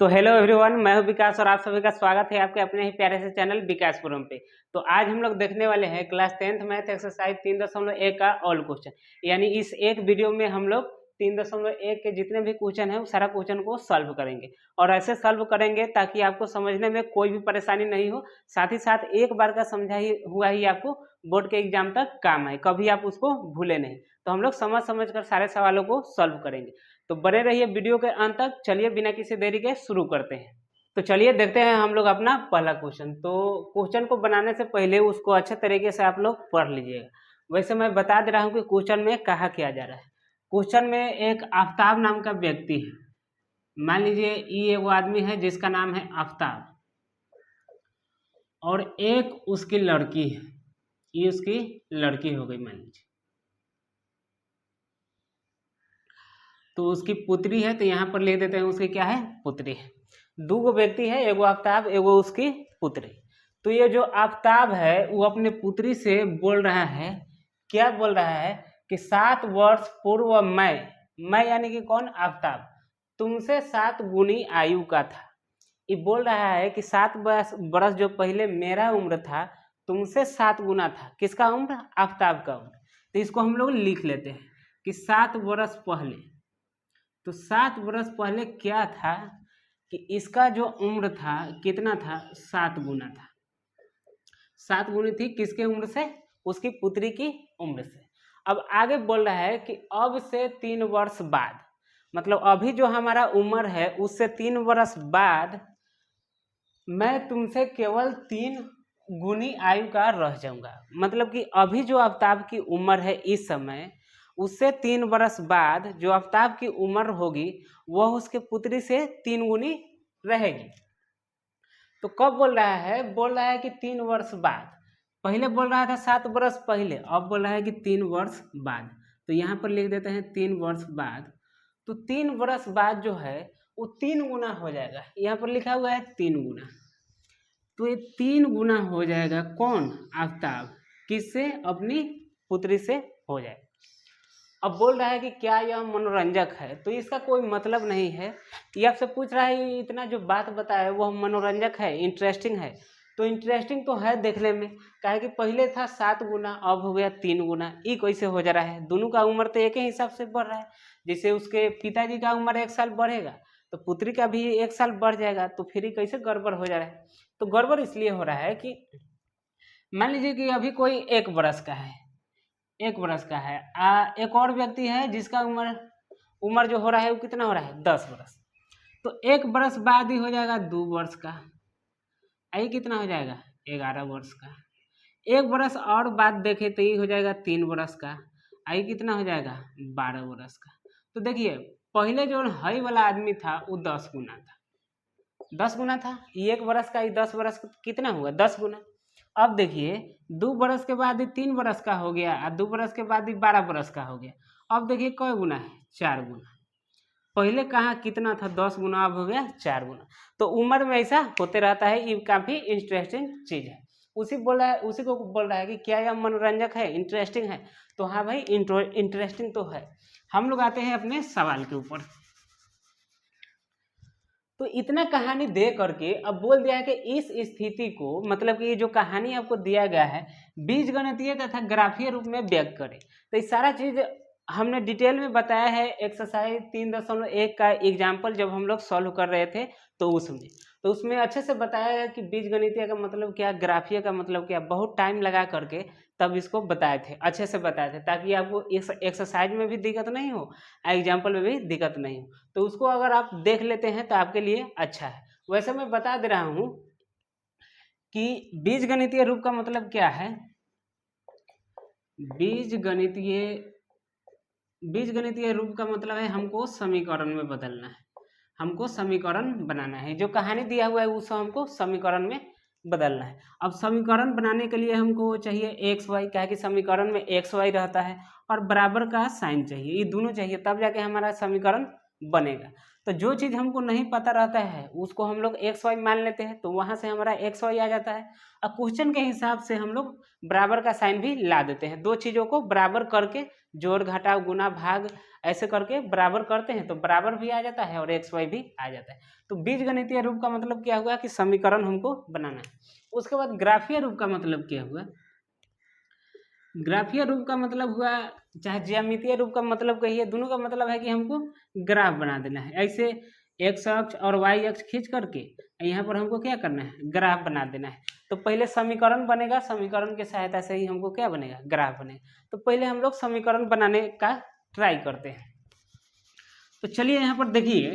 तो hello everyone, मैं हूं विकास और आप सभी का स्वागत है आपके अपने ही प्यारे से चैनल विकास पुरम पे। तो आज हम लोग देखने वाले हैं क्लास 10th मैथ एक्सरसाइज 3.1 का ऑल क्वेश्चन। यानी इस एक वीडियो में हम लोग 3.1 के जितने भी क्वेश्चन हैं वो सारा क्वेश्चन को सॉल्व करेंगे और ऐसे सॉल्व करेंगे ताकि आपको समझने में कोई भी परेशानी नहीं हो। साथ ही साथ एक बार का समझा ही हुआ ही आपको बोर्ड के एग्जाम तक काम है, कभी आप उसको भूले नहीं। तो हम लोग समझ समझ कर सारे सवालों को सॉल्व करेंगे। तो बने रहिए वीडियो के अंत तक। चलिए बिना किसी देरी के शुरू करते हैं। तो चलिए देखते हैं हम लोग अपना पहला क्वेश्चन। तो क्वेश्चन को बनाने से पहले उसको अच्छे तरीके से आप लोग पढ़ लीजिएगा। वैसे मैं बता दे रहा हूँ कि क्वेश्चन में कहा किया जा रहा है। क्वेश्चन में एक आफ्ताब नाम का व्यक्ति है। मान लीजिए ये वो आदमी है जिसका नाम है आफ्ताब और एक उसकी लड़की है। ये उसकी लड़की हो गई मान लीजिए। तो उसकी पुत्री है, तो यहाँ पर लिख देते हैं उसकी क्या है, पुत्री है। दो गो व्यक्ति है, एगो आफ्ताब एगो उसकी पुत्री। तो ये जो आफ्ताब है वो अपने पुत्री से बोल रहा है, क्या बोल रहा है कि 7 वर्ष पूर्व मैं यानी कि कौन, आफ्ताब, तुमसे 7 गुनी आयु का था। ये बोल रहा है कि 7 बरस जो पहले मेरा उम्र था तुमसे 7 गुना था। किसका उम्र, आफ्ताब का उम्र। तो इसको हम लोग लिख लेते हैं कि 7 बरस पहले। तो 7 बरस पहले क्या था कि इसका जो उम्र था कितना था, 7 गुना था। 7 गुनी थी किसके उम्र से, उसकी पुत्री की उम्र से। अब आगे बोल रहा है कि अब से 3 वर्ष बाद, मतलब अभी जो हमारा उम्र है उससे 3 वर्ष बाद मैं तुमसे केवल 3 गुनी आयु का रह जाऊंगा। मतलब कि अभी जो आफ्ताब की उम्र है इस समय, उससे 3 वर्ष बाद जो आफ्ताब की उम्र होगी वह उसके पुत्री से 3 गुनी रहेगी। तो कब बोल रहा है, बोल रहा है कि 3 वर्ष बाद। पहले बोल रहा था 7 वर्ष पहले, अब बोल रहा है कि 3 वर्ष बाद। तो यहाँ पर लिख देते हैं 3 वर्ष बाद। तो 3 वर्ष बाद जो है वो 3 गुना हो जाएगा। यहाँ पर लिखा हुआ है 3 गुना। तो ये 3 गुना हो जाएगा कौन, आफ्ताब, किससे, अपनी पुत्री से हो जाए। अब बोल रहा है कि क्या यह मनोरंजक है, तो इसका कोई मतलब नहीं है। ये आपसे पूछ रहा है इतना जो बात बताया वह मनोरंजक है, इंटरेस्टिंग है। तो इंटरेस्टिंग तो है देखने में, काहे कि पहले था 7 गुना अब हो गया 3 गुना। ये कैसे हो जा रहा है, दोनों का उम्र तो एक ही हिसाब से बढ़ रहा है। जैसे उसके पिताजी का उम्र 1 साल बढ़ेगा तो पुत्री का भी 1 साल बढ़ जाएगा। तो फिर ये कैसे गड़बड़ हो जा रहा है, तो गड़बड़ इसलिए हो रहा है कि मान लीजिए कि अभी कोई 1 बरस का है, 1 बरस का है। एक और व्यक्ति है जिसका उम्र जो हो रहा है वो कितना हो रहा है, 10 बरस। तो 1 बरस बाद ही हो जाएगा 2 वर्ष का, आई कितना हो जाएगा, 11 वर्ष का। 1 बरस और बाद देखे तो ये हो जाएगा 3 बरस का, आई कितना हो जाएगा, 12 बरस का। तो देखिए पहले जो हई वाला आदमी था वो 10 गुना था, 10 गुना था। ये 1 बरस का, ये 10 बरस कितना हुआ, 10 गुना। अब देखिए 2 बरस के बाद ये 3 बरस का हो गया और 2 बरस के बाद ये 12 बरस का हो गया। अब देखिए कै गुना है, 4 गुना। पहले कहाँ कितना था, 10 गुना, अब हो गया 4 गुना। तो उम्र में ऐसा होते रहता है। ये काफ़ी इंटरेस्टिंग चीज़ है। उसी को बोल रहा है कि क्या यह मनोरंजक है, इंटरेस्टिंग है। तो हाँ भाई, इंटरेस्टिंग तो है। हम लोग आते हैं अपने सवाल के ऊपर। तो इतना कहानी दे करके अब बोल दिया है कि इस स्थिति को, मतलब कि ये जो कहानी आपको दिया गया है बीजगणितीय तथा ग्राफीय रूप में व्यक्त करें। तो ये सारा चीज हमने डिटेल में बताया है एक्सरसाइज 3.1 का एग्जाम्पल जब हम लोग सॉल्व कर रहे थे। तो उसमें अच्छे से बताया है कि बीजगणितीय का मतलब क्या, ग्राफीय का मतलब क्या। बहुत टाइम लगा करके तब इसको बताए थे, अच्छे से बताए थे, ताकि आपको इस एक्सरसाइज में भी दिक्कत नहीं हो, एग्जाम्पल में भी दिक्कत नहीं हो। तो उसको अगर आप देख लेते हैं तो आपके लिए अच्छा है। वैसे मैं बता दे रहा हूँ कि बीजगणितीय रूप का मतलब क्या है। बीजगणितीय रूप का मतलब है हमको समीकरण में बदलना है, हमको समीकरण बनाना है। जो कहानी दिया हुआ है उसे हमको समीकरण में बदलना है। अब समीकरण बनाने के लिए हमको चाहिए एक्स वाई, क्या है कि समीकरण में एक्स वाई रहता है और बराबर का साइन चाहिए, ये दोनों चाहिए, तब जाके हमारा समीकरण बनेगा। तो जो चीज़ हमको नहीं पता रहता है उसको हम लोग एक्स वाई मान लेते हैं, तो वहाँ से हमारा एक्स वाई आ जाता है। अब क्वेश्चन के हिसाब से हम लोग बराबर का साइन भी ला देते हैं, दो चीज़ों को बराबर करके जोड़ घटाव गुना भाग ऐसे करके बराबर करते हैं तो बराबर भी आ जाता है और एक्स वाई भी आ जाता है। तो बीजगणितीय रूप का मतलब क्या हुआ कि समीकरण हमको बनाना है। उसके बाद ग्राफीय रूप का मतलब क्या हुआ, ग्राफीय रूप का मतलब हुआ चाहे ज्यामितीय रूप का मतलब कहिए, दोनों का मतलब है कि हमको ग्राफ बना देना है। ऐसे एक्स अक्ष और वाई अक्ष खींच करके यहाँ पर हमको क्या करना है, ग्राफ बना देना है। तो पहले समीकरण बनेगा, समीकरण की सहायता से ही हमको क्या बनेगा, ग्राफ बनेगा। तो पहले हम लोग समीकरण बनाने का ट्राई करते हैं। तो चलिए यहाँ पर देखिए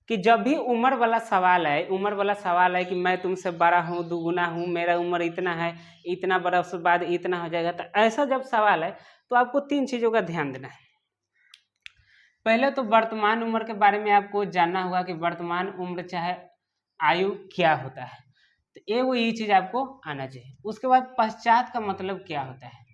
कि जब भी उम्र वाला सवाल है, उम्र वाला सवाल है कि मैं तुमसे बड़ा हूँ, दुगुना हूँ, मेरा उम्र इतना है, इतना बरस बाद इतना हो जाएगा, तो ऐसा जब सवाल है तो आपको तीन चीज़ों का ध्यान देना है। पहले तो वर्तमान उम्र के बारे में आपको जानना होगा कि वर्तमान उम्र चाहे आयु क्या होता है, तो ये चीज़ आपको आना चाहिए। उसके बाद पश्चात का मतलब क्या होता है,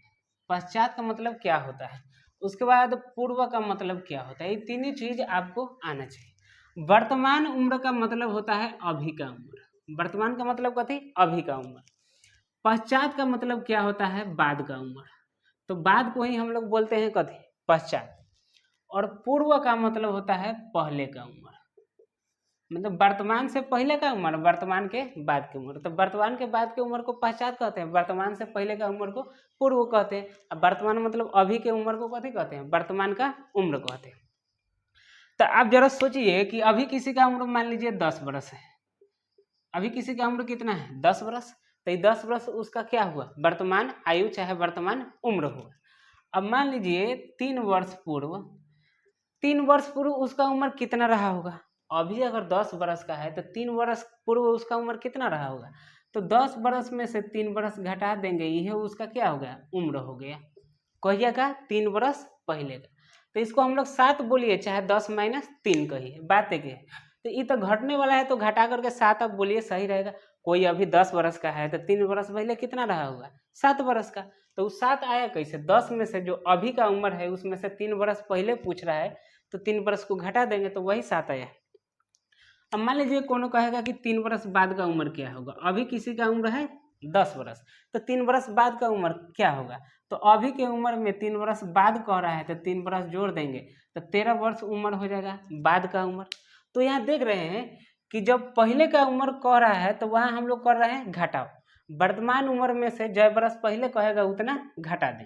पश्चात का मतलब क्या होता है। उसके बाद पूर्व का मतलब क्या होता है, ये तीनों चीज़ आपको आना चाहिए। वर्तमान उम्र का मतलब होता है अभी का उम्र, वर्तमान का मतलब कथी, अभी का उम्र। पश्चात का मतलब क्या होता है, बाद का उम्र, तो बाद को ही हम लोग बोलते हैं कथी, पश्चात। और पूर्व का मतलब होता है पहले का उम्र, मतलब वर्तमान से पहले का उम्र, वर्तमान के बाद की उम्र। तो वर्तमान के बाद की उम्र को पश्चात कहते हैं, वर्तमान से पहले का उम्र को पूर्व कहते हैं। अब वर्तमान मतलब अभी के उम्र को कथी कहते हैं, वर्तमान का उम्र कहते हैं। तो आप जरा सोचिए कि अभी किसी का उम्र मान लीजिए 10 वर्ष है, अभी किसी का उम्र कितना है, 10 वर्ष, तो ये 10 वर्ष उसका क्या हुआ, वर्तमान आयु चाहे वर्तमान उम्र हुआ। अब मान लीजिए 3 वर्ष पूर्व, 3 वर्ष पूर्व उसका उम्र कितना रहा होगा, अभी अगर 10 वर्ष का है तो 3 वर्ष पूर्व उसका उम्र कितना रहा होगा, तो 10 वर्ष में से 3 वर्ष घटा देंगे, यह उसका क्या हो गया, उम्र हो गया। कहिए का 3 वर्ष पहले का, तो इसको हम लोग 7 बोलिए चाहे 10 माइनस 3 कहिए, बात है कि तो ये तो घटने वाला है तो घटा करके 7 अब बोलिए, सही रहेगा। कोई अभी 10 वर्ष का है तो 3 वर्ष पहले कितना रहा होगा, 7 वर्ष का, तो 7 आया कैसे, 10 में से जो अभी का उम्र है उसमें से 3 वर्ष पहले पूछ रहा है तो 3 वर्ष को घटा देंगे तो वही 7 आया। अब मान लीजिए कोनो कहेगा कि 3 वर्ष बाद का उम्र क्या होगा, अभी किसी का उम्र है 10 वर्ष, तो 3 वर्ष बाद का उम्र क्या होगा, तो अभी के उम्र में 3 वर्ष बाद कह रहा है तो 3 वर्ष जोड़ देंगे तो 13 वर्ष उम्र हो जाएगा बाद का उम्र। तो यहाँ देख रहे हैं कि जब पहले का उम्र कह रहा है तो वहाँ हम लोग कर रहे हैं घटाव, वर्तमान उम्र में से जय वर्ष पहले कहेगा उतना घटा दें।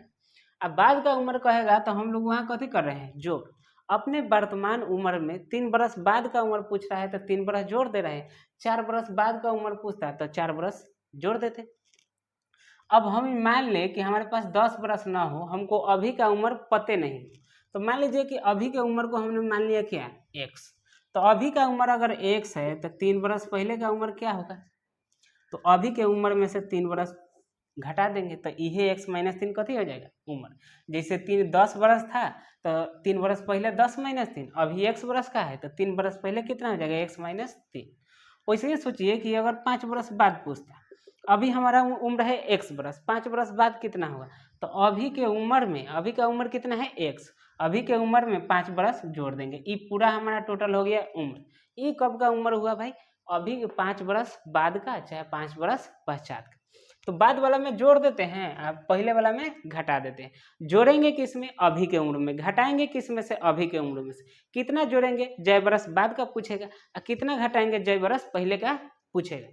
अब बाद का उम्र कहेगा तो हम लोग वहाँ कथी कर रहे हैं, जोड़। अपने वर्तमान उम्र में 3 बरस बाद का उम्र पूछ रहा है तो 3 बरस जोड़ दे रहे हैं, 4 बरस बाद का उम्र पूछता है तो 4 बरस जोड़ देते। अब हम मान ले कि हमारे पास 10 बरस ना हो, हमको अभी का उम्र पते नहीं, तो मान लीजिए कि अभी के उम्र को हमने मान लिया क्या, x, तो अभी का उम्र अगर x है तो 3 बरस पहले का उम्र क्या होगा, तो अभी के उम्र में से 3 बरस घटा देंगे तो यह x माइनस 3 कथी हो जाएगा, उम्र। जैसे 10 बरस था तो 3 बरस पहले 10 माइनस 3, अभी x बरस का है तो 3 बरस पहले कितना हो जाएगा, x माइनस 3। वैसे ही सोचिए कि अगर 5 बरस बाद पूछता, अभी हमारा उम्र है x बरस, 5 बरस बाद कितना होगा, तो अभी के उम्र में, अभी का उम्र कितना है x, अभी के उम्र में 5 बरस जोड़ देंगे, ये पूरा हमारा टोटल हो गया उम्र। ये कब का उम्र हुआ भाई, अभी 5 बरस बाद का चाहे 5 बरस पश्चात का। तो बाद वाला में जोड़ देते हैं, आप पहले वाला में घटा देते हैं। जोड़ेंगे किस में, अभी के उम्र में, घटाएंगे किस में से, अभी के उम्र में से। कितना जोड़ेंगे, जय बरस बाद का पूछेगा, और कितना घटाएंगे, जय बरस पहले का पूछेगा।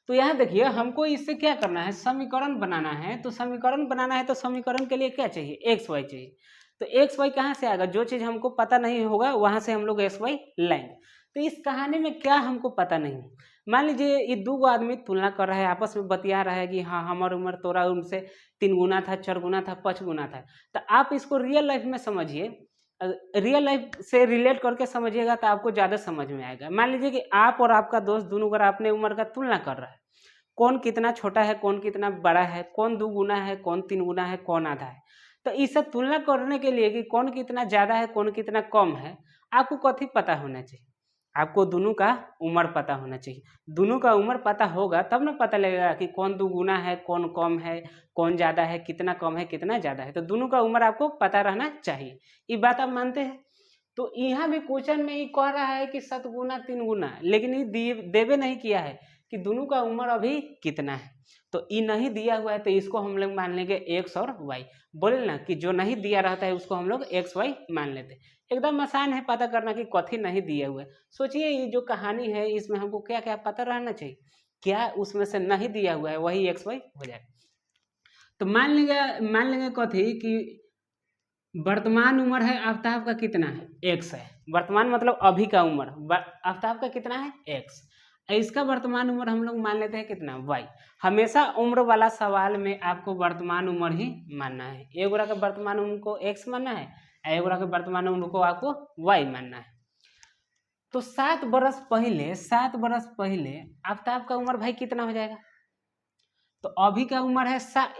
तो यहाँ देखिए हमको इससे क्या करना है, समीकरण बनाना है। तो समीकरण बनाना है तो समीकरण के लिए क्या चाहिए, एक्स वाई चाहिए। तो एक्स वाई कहाँ से आएगा, जो चीज़ हमको पता नहीं होगा वहाँ से हम लोग एक्स वाई लाएंगे। तो इस कहानी में क्या हमको पता नहीं, मान लीजिए ये 2 आदमी तुलना कर रहा है, आपस में बतिया रहा है कि हाँ हमारी उम्र तोरा उम्र से 3 गुना था, 4 गुना था, 5 गुना था। तो आप इसको रियल लाइफ में समझिए, रियल लाइफ से रिलेट करके समझिएगा तो आपको ज़्यादा समझ में आएगा। मान लीजिए कि आप और आपका दोस्त दोनों अगर अपने उम्र का तुलना कर रहा है, कौन कितना छोटा है, कौन कितना बड़ा है, कौन 2 गुना है, कौन 3 गुना है, कौन आधा है। तो इसे तुलना करने के लिए कि कौन कितना ज़्यादा है, कौन कितना कम है, आपको कथी पता होना चाहिए, आपको दोनों का उम्र पता होना चाहिए। दोनों का उम्र पता होगा तब ना पता लगेगा कि कौन 2 गुना है, कौन कम है, कौन ज़्यादा है, कितना कम है, कितना ज़्यादा है। तो दोनों का उम्र आपको पता रहना चाहिए। ये बात आप मानते हैं। तो यहाँ भी क्वेश्चन में ये कह रहा है कि 7 गुना 3 गुना, लेकिन ये देवे नहीं किया है कि दोनों का उम्र अभी कितना है। तो ये नहीं दिया हुआ है तो इसको हम लोग मान लेंगे एक्स और वाई। बोले ना कि जो नहीं दिया रहता है उसको हम लोग एक्स वाई मान लेते हैं। एकदम आसान है पता करना कि कथी नहीं दिया हुआ है। सोचिए ये जो कहानी है इसमें हमको क्या क्या पता रहना चाहिए, क्या उसमें से नहीं दिया हुआ है वही एक्स वाई हो जाएगा। तो मान लेंगे कथी कि वर्तमान उम्र है आफ्ताब का कितना है, एक्स है। वर्तमान मतलब अभी का उम्र, आफ्ताब का कितना है, एक्स। इसका वर्तमान उम्र हम लोग मान लेते हैं कितना, वाई। हमेशा उम्र वाला सवाल में आपको वर्तमान उम्र ही मानना है। एक गोरा के वर्तमान उम्र को एक्स मानना है, एक गोरा के वर्तमान उम्र को आपको वाई मानना है। तो 7 बरस पहले आफ्ताब का उम्र भाई कितना हो जाएगा, तो अभी का उम्र है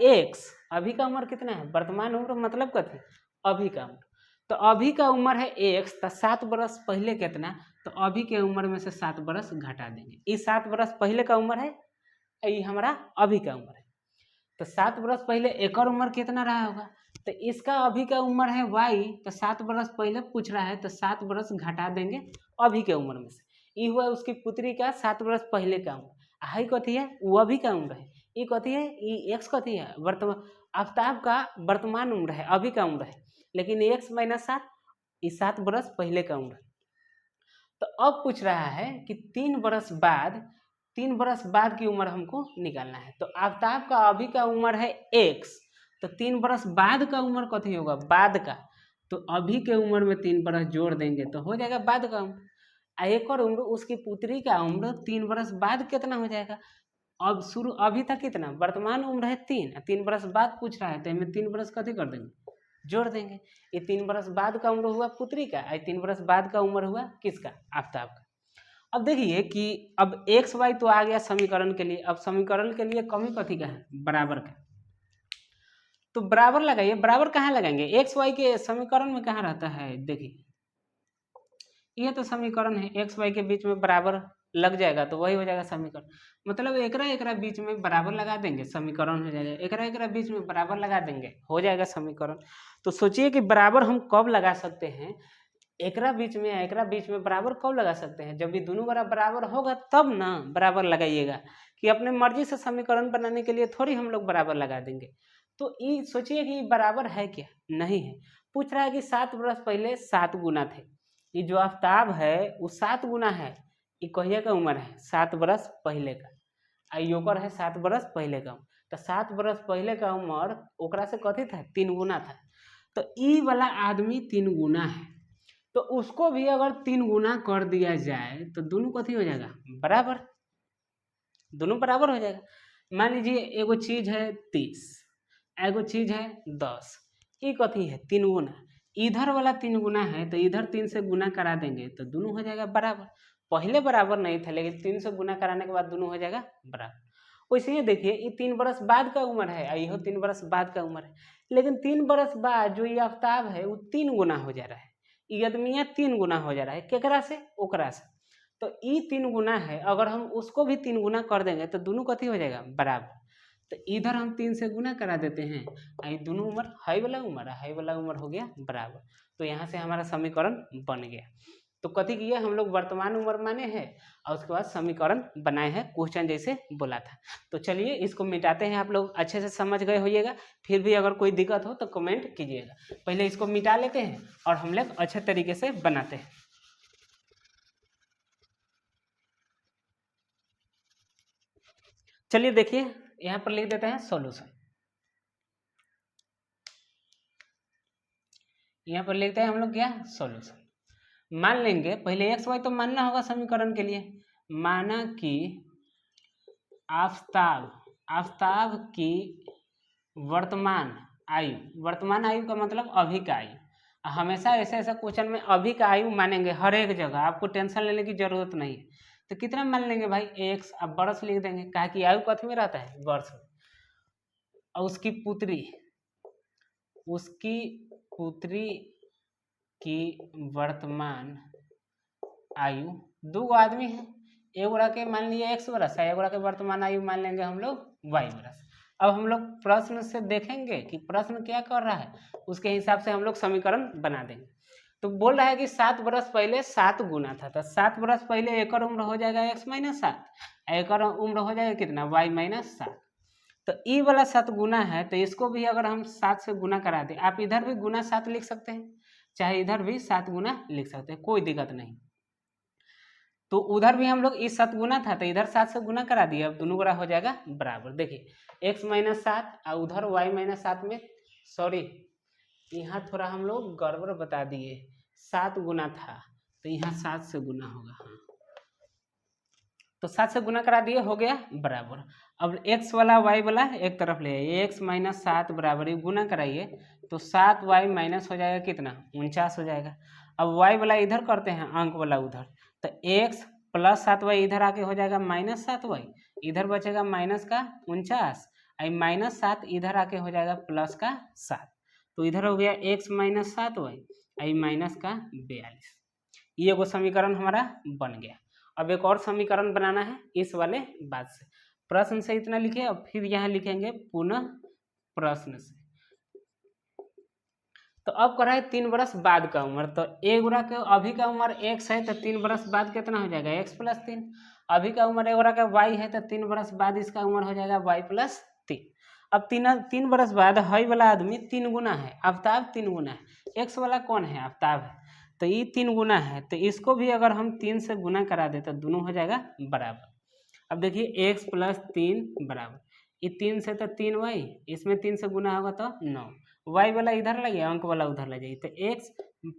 एक्स। अभी का उम्र कितना है, वर्तमान उम्र मतलब कथी, अभी का उम्र। तो अभी का उम्र है एक्स, तो 7 बरस पहले कितना, तो अभी के उम्र में से 7 बरस घटा देंगे। इस 7 बरस पहले का उम्र है, ये हमारा अभी का उम्र है। तो 7 बरस पहले एक और उम्र कितना रहा होगा, तो इसका अभी का उम्र है वाई, तो 7 बरस पहले पूछ रहा है तो 7 बरस घटा देंगे अभी के उम्र में से। ये हुआ उसकी पुत्री का 7 बरस पहले का उम्र। हाई कथी है, वो अभी का उम्र है। ये कथी है, ये एक्स कथी है, वर्तमान आफ्ताब का वर्तमान उम्र है, अभी का उम्र है। लेकिन एक्स माइनस 7, ये 7 बरस पहले का उम्र। तो अब पूछ रहा है कि 3 बरस बाद की उम्र हमको निकालना है। तो आफ्ताब का अभी का उम्र है एक्स, तो 3 बरस बाद का उम्र कथी होगा, बाद का। तो अभी के उम्र में 3 बरस जोड़ देंगे तो हो जाएगा बाद का उम्र। एक और उम्र उसकी पुत्री का उम्र 3 बरस बाद कितना हो जाएगा। अब शुरू अभी तक कितना, वर्तमान उम्र है 3 बरस बाद पूछ रहा है तो इनमें 3 बरस कथी कर देंगे, जोड़ देंगे। ये 3 बरस बाद का उम्र हुआ पुत्री का, 3 बरस बाद का उम्र हुआ किसका, आफ्ताब का। अब देखिए कि अब एक्स वाई तो आ गया समीकरण के लिए। अब समीकरण के लिए कमी कथी का है, बराबर का। तो बराबर लगाइए, बराबर कहाँ लगाएंगे, एक्स वाई के समीकरण में कहाँ रहता है, देखिए यह तो समीकरण है, एक्स वाई के बीच में बराबर लग जाएगा तो वही हो जाएगा समीकरण। मतलब एकरा बीच में बराबर लगा देंगे समीकरण हो जाएगा, एकरा बीच में बराबर लगा देंगे हो जाएगा समीकरण। तो सोचिए कि बराबर हम कब लगा सकते हैं, एकरा बीच में बराबर कब लगा सकते हैं, जब भी दोनों बराबर होगा तब ना बराबर लगाइएगा। कि अपने मर्जी से समीकरण बनाने के लिए थोड़ी हम लोग बराबर लगा देंगे। तो ये सोचिए कि बराबर है क्या, नहीं है। पूछ रहा है कि 7 बरस पहले 7 गुना थे। ये जो आफ्ताब है वो 7 गुना है। ये कहिए का उम्र है 7 बरस पहले का, योकर है 7 बरस पहले का। तो 7 बरस पहले का उम्र ओकरा से कथी था, 3 गुना था। तो ई वाला आदमी 3 गुना है, तो उसको भी अगर 3 गुना कर दिया जाए तो दोनों कथी हो जाएगा, बराबर, दोनों बराबर हो जाएगा। मान लीजिए एगो चीज है 30, एगो चीज है 10। ये कथी है 3 गुना, इधर वाला 3 गुना है तो इधर 3 से गुना करा देंगे तो दोनों हो जाएगा बराबर। पहले बराबर नहीं था लेकिन 3 से गुना कराने के बाद दोनों हो जाएगा बराबर। वैसे ही देखिए ये 3 बरस बाद का उम्र है, यह 3 बरस बाद का उम्र है। लेकिन 3 बरस बाद जो ये आफ्ताब है वो 3 गुना हो जा रहा है, ये आदमिया 3 गुना हो जा रहा है, केकरा से, ओकरा से। तो ये 3 गुना है, अगर हम उसको भी 3 गुना कर देंगे तो दोनों कथी हो जाएगा, बराबर। तो इधर हम 3 से गुना करा देते हैं, ये दोनों उम्र हाई वाला उम्र हो गया बराबर। तो यहाँ से हमारा समीकरण बन गया। तो कथी किया, हम लोग वर्तमान उम्र माने हैं और उसके बाद समीकरण बनाए हैं, क्वेश्चन जैसे बोला था। तो चलिए इसको मिटाते हैं, आप लोग अच्छे से समझ गए होइएगा। फिर भी अगर कोई दिक्कत हो तो कमेंट कीजिएगा। पहले इसको मिटा लेते हैं और हम लोग अच्छे तरीके से बनाते हैं। चलिए देखिए यहाँ पर लिख देते हैं सॉल्यूशन। यहाँ पर लिखते हैं हम लोग क्या, सॉल्यूशन। मान लेंगे पहले एक्स वाई तो मानना होगा समीकरण के लिए। माना कि आफ्ताब की वर्तमान आयु का मतलब अभी का आयु। हमेशा ऐसा क्वेश्चन में अभी का आयु मानेंगे हर एक जगह, आपको टेंशन लेने की जरूरत नहीं है। तो कितना मान लेंगे भाई, एक्स। अब बरस लिख देंगे, कहा कि आयु कथी में रहता है, वर्ष में। और उसकी पुत्री की वर्तमान आयु, दो आदमी है, एक गोरा के मान लिया एक्स बरस है, एक गोरा के वर्तमान आयु मान लेंगे हम लोग वाई बरस। अब हम लोग प्रश्न से देखेंगे कि प्रश्न क्या कर रहा है, उसके हिसाब से हम लोग समीकरण बना देंगे। तो बोल रहा है कि 7 बरस पहले 7 गुना था, तो 7 बरस पहले एक उम्र हो जाएगा x माइनस 7, एक उम्र हो जाएगा कितना y माइनस 7। तो ई वाला 7 गुना है, तो इसको भी अगर हम 7 से गुना करा दें, आप इधर भी गुना 7 लिख सकते हैं, चाहे इधर भी 7 गुना लिख सकते हैं, कोई दिक्कत नहीं। तो उधर भी हम लोग इस 7 गुना था तो इधर 7 से गुना करा दिए, अब दोनों गुना हो जाएगा बराबर। देखिए x माइनस 7 और उधर y माइनस 7 में, सॉरी यहाँ थोड़ा हम लोग गड़बड़ बता दिए, 7 गुना था तो यहाँ 7 से गुना होगा, हाँ तो 7 से गुना करा दिए, हो गया बराबर। अब x वाला y वाला एक तरफ ले आइए, x माइनस 7 बराबर, ये गुना कराइए तो 7y माइनस हो जाएगा कितना 49 हो जाएगा। अब y वाला इधर करते हैं, अंक वाला उधर, तो x प्लस 7y इधर आके हो जाएगा माइनस 7y, इधर बचेगा माइनस का 49, आई माइनस 7 इधर आके हो जाएगा प्लस का 7, तो इधर हो गया x माइनस 7y आई माइनस का 42। ये एगो समीकरण हमारा बन गया। अब एक और समीकरण बनाना है इस वाले बात से, प्रश्न से इतना लिखे, अब फिर यहाँ लिखेंगे पुनः प्रश्न से। तो अब कर रहा है 3 बरस बाद का उम्र, तो ए गुणा के अभी का उम्र x है तो 3 बरस बाद कितना हो जाएगा x प्लस 3, अभी का उम्र ए गुणा का y है तो 3 बरस बाद इसका उम्र हो जाएगा y प्लस 3। अब 3 बरस बाद हई वाला आदमी 3 गुना है, आफ्ताब 3 गुना है, x वाला कौन है आफ्ताब है, तो ये 3 गुना है, तो इसको भी अगर हम 3 से गुना करा दे तो दोनों हो जाएगा बराबर। अब देखिए x प्लस 3 बराबर, ये 3 से तो 3y, इसमें 3 से गुना होगा तो 9, y वाला इधर लगे अंक वाला उधर ले जाइए, तो x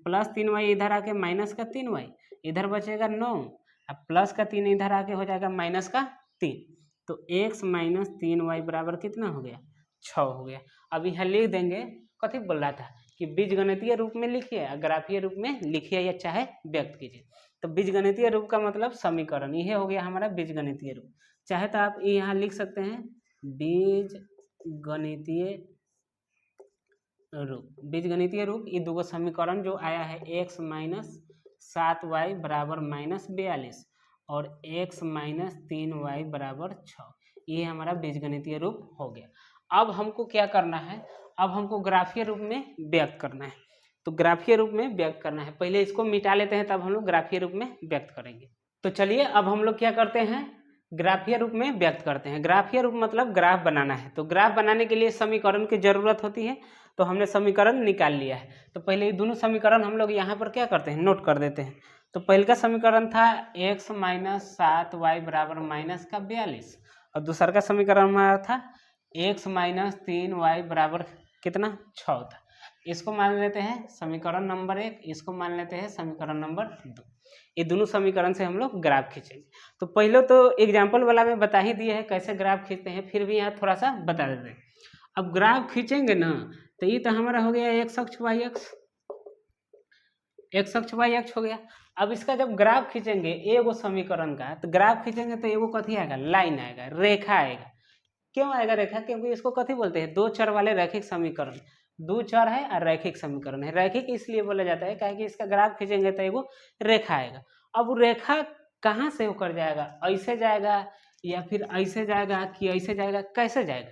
प्लस 3y इधर आके माइनस का 3y, इधर बचेगा 9, अब प्लस का 3 इधर आके हो जाएगा माइनस का 3, तो x माइनस 3y बराबर कितना हो गया 6 हो गया। अब यहाँ लिख देंगे, कथी बोल रहा था कि बीजगणितीय रूप में लिखिए, ग्राफीय रूप में लिखिए या चाहे व्यक्त कीजिए। तो बीजगणितीय रूप का मतलब समीकरण, यह हो गया हमारा बीजगणितीय रूप। चाहे तो आप यहाँ लिख सकते हैं बीजगणितीय रूप, बीजगणितीय रूप ये दो समीकरण जो आया है x माइनस 7y बराबर माइनस 42 और x माइनस 3y बराबर 6, ये हमारा बीजगणितीय रूप हो गया। अब हमको क्या करना है, अब हमको ग्राफीय रूप में व्यक्त करना है, तो ग्राफीय रूप में व्यक्त करना है, पहले इसको मिटा लेते हैं तब हम लोग ग्राफीय रूप में व्यक्त करेंगे। तो चलिए अब हम लोग क्या करते हैं, ग्राफीय रूप में व्यक्त करते हैं। ग्राफीय रूप मतलब ग्राफ बनाना है, तो ग्राफ बनाने के लिए समीकरण की जरूरत होती है, तो हमने समीकरण निकाल लिया है। तो पहले ये दोनों समीकरण हम लोग यहाँ पर क्या करते हैं, नोट कर देते हैं। तो पहले का समीकरण था x माइनस 7y बराबर माइनस का 42, और दूसरा का समीकरण हमारा था x माइनस 3y बराबर कितना 6 था। इसको मान लेते हैं समीकरण नंबर 1, इसको मान लेते हैं समीकरण नंबर 2। ये दोनों समीकरण से हम लोग ग्राफ खींचेंगे। तो पहले तो एग्जाम्पल वाला में बता ही दिए है कैसे ग्राफ खींचते हैं, फिर भी यहाँ थोड़ा सा बता देते हैं। अब ग्राफ खींचेंगे ना, तो ये तो हमारा हो गया x अक्ष y अक्ष, x अक्ष y अक्ष हो गया। अब इसका जब ग्राफ खींचेंगे एगो समीकरण का, तो ग्राफ खींचेंगे तो एगो कथी आएगा, लाइन आएगा, रेखा आएगा। क्यों आएगा रेखा, क्योंकि इसको कथी बोलते हैं, दो चर वाले रैखिक समीकरण, दो चर है और रैखिक समीकरण है। रैखिक इसलिए बोला जाता है क्योंकि इसका ग्राफ खींचेंगे तो एगो रेखा आएगा। अब वो रेखा कहाँ से होकर जाएगा, ऐसे जाएगा या फिर ऐसे जाएगा कि ऐसे जाएगा, कैसे जाएगा,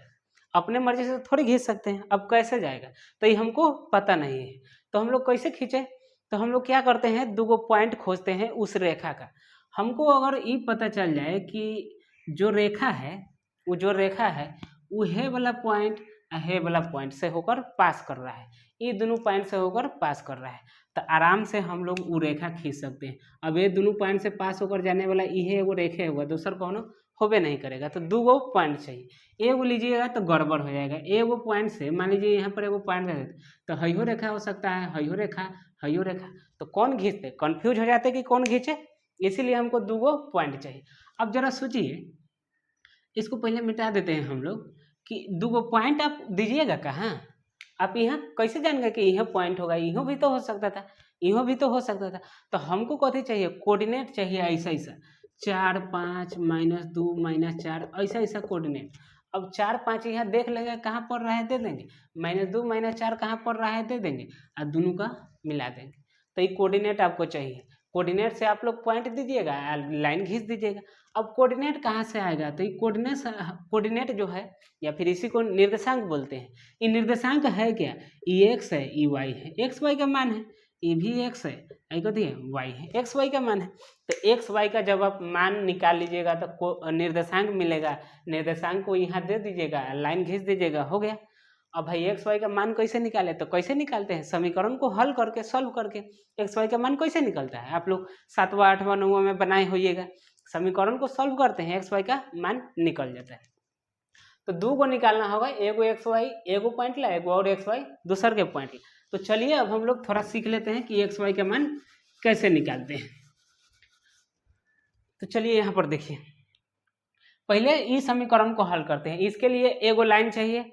अपने मर्जी से थोड़ी खींच सकते हैं। अब कैसे जाएगा तो ये हमको पता नहीं है, तो हम लोग कैसे खींचे, तो हम लोग क्या करते हैं, दो पॉइंट खोजते हैं उस रेखा का। हमको अगर ये पता चल जाए कि जो रेखा है, वो जो रेखा है वो हे वाला पॉइंट हे वाला पॉइंट से होकर पास कर रहा है, ये दोनों पॉइंट से होकर पास कर रहा है, तो आराम से हम लोग वो रेखा खींच सकते हैं। अब ये दोनों पॉइंट से पास होकर जाने वाला ये एगो रेखा होगा, दूसरा कौन होबे नहीं करेगा, तो दो गो पॉइंट चाहिए। एगो लीजिएगा तो गड़बड़ हो जाएगा। एगो पॉइंट से मान लीजिए यहाँ पर एगो पॉइंट है तो हयो रेखा हो सकता है, हयो रेखा, हयो रेखा, तो कौन खींचते, कन्फ्यूज हो जाते कि कौन खींचे, इसीलिए हमको दो गो पॉइंट चाहिए। अब जरा सोचिए, इसको पहले मिटा देते हैं हम लोग कि दो गो पॉइंट आप दीजिएगा कहाँ, आप यहाँ कैसे जानेंगे कि यह पॉइंट होगा, यह भी तो हो सकता था, यह भी तो हो सकता था। तो हमको कथी चाहिए, कोऑर्डिनेट चाहिए, ऐसा ऐसा 4 5 -2 -4 ऐसा ऐसा कोऑर्डिनेट। अब 4 5 यहाँ देख लेंगे कहाँ पड़ रहा है, दे देंगे, -2 -4 कहाँ पड़ रहा है, दे देंगे, और दोनों का मिला देंगे। तो ये कोऑर्डिनेट आपको चाहिए, कोऑर्डिनेट से आप लोग पॉइंट दीजिएगा, लाइन खींच दीजिएगा। अब कोऑर्डिनेट कहाँ से आएगा, तो ये कोऑर्डिनेट जो है या फिर इसी को निर्देशांक बोलते हैं। ये निर्देशांक है क्या, ये x है, ये y है, x y का मान है, ये भी एक्स है, आई कथी है वाई है, एक्स वाई का मान है। तो एक्स वाई का जब आप मान निकाल लीजिएगा तो निर्देशांक मिलेगा, निर्देशांक को यहाँ दे दीजिएगा, लाइन खींच दीजिएगा, हो गया। अब भाई एक्स वाई का मान कैसे निकाले, तो कैसे निकालते हैं, समीकरण को हल करके सॉल्व करके। एक्स वाई का मान कैसे निकलता है, आप लोग 7वां 8वां 9वां में बनाए होइएगा, समीकरण को सॉल्व करते हैं, एक्स वाई का मान निकल जाता है। तो दो को निकालना होगा, एगो एक्स वाई एगो पॉइंट ला, एगो और एक्स वाई दूसर के पॉइंट ला। तो चलिए अब हम लोग थोड़ा सीख लेते हैं कि एक्स वाई का मान कैसे निकालते हैं। तो चलिए यहाँ पर देखिए, पहले इस समीकरण को हल करते हैं। इसके लिए एगो लाइन चाहिए,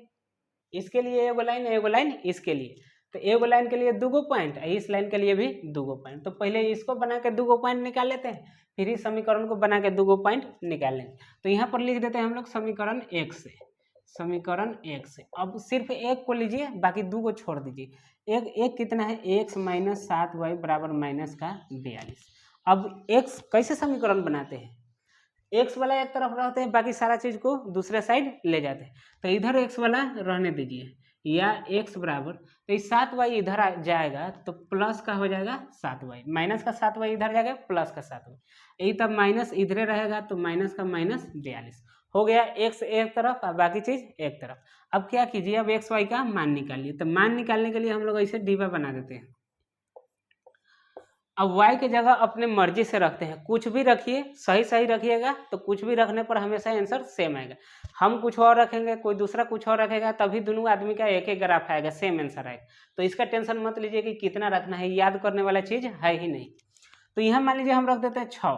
इसके लिए एगो लाइन, एगो लाइन इसके लिए, तो एगो लाइन के लिए दूगो पॉइंट, इस लाइन के लिए भी दूगो पॉइंट। तो पहले इसको बना के दूगो पॉइंट निकाल लेते हैं, फिर इस समीकरण को बना के दूगो पॉइंट निकाल लेंगे। तो यहाँ पर लिख देते हैं हम लोग समीकरण एक से, समीकरण एक से। अब सिर्फ एक को लीजिए, बाकी दो को छोड़ दीजिए। एक कितना है, एक्स माइनस 7y बराबर माइनस का 42। अब एक्स कैसे समीकरण बनाते हैं, एक्स वाला एक तरफ रहते हैं, बाकी सारा चीज को दूसरे साइड ले जाते हैं। तो इधर एक्स वाला रहने दीजिए, या एक्स बराबर, तो इस 7y इधर आ जाएगा तो प्लस का हो जाएगा 7y, माइनस का 7y इधर जाएगा प्लस का 7y, यही तब माइनस इधरे रहेगा तो माइनस का माइनस 42 हो गया। एक्स एक तरफ और बाकी चीज एक तरफ। अब क्या कीजिए, अब एक्स वाई का मान निकालिए। तो मान निकालने के लिए हम लोग ऐसे डिवा बना देते हैं। अब y की जगह अपने मर्जी से रखते हैं, कुछ भी रखिए, सही सही रखिएगा, तो कुछ भी रखने पर हमेशा आंसर सेम आएगा। हम कुछ और रखेंगे, कोई दूसरा कुछ और रखेगा, तभी दोनों आदमी का एक एक ग्राफ आएगा, सेम आंसर आएगा। तो इसका टेंशन मत लीजिए कि कितना रखना है, याद करने वाला चीज है ही नहीं। तो यहाँ मान लीजिए हम रख देते हैं 6,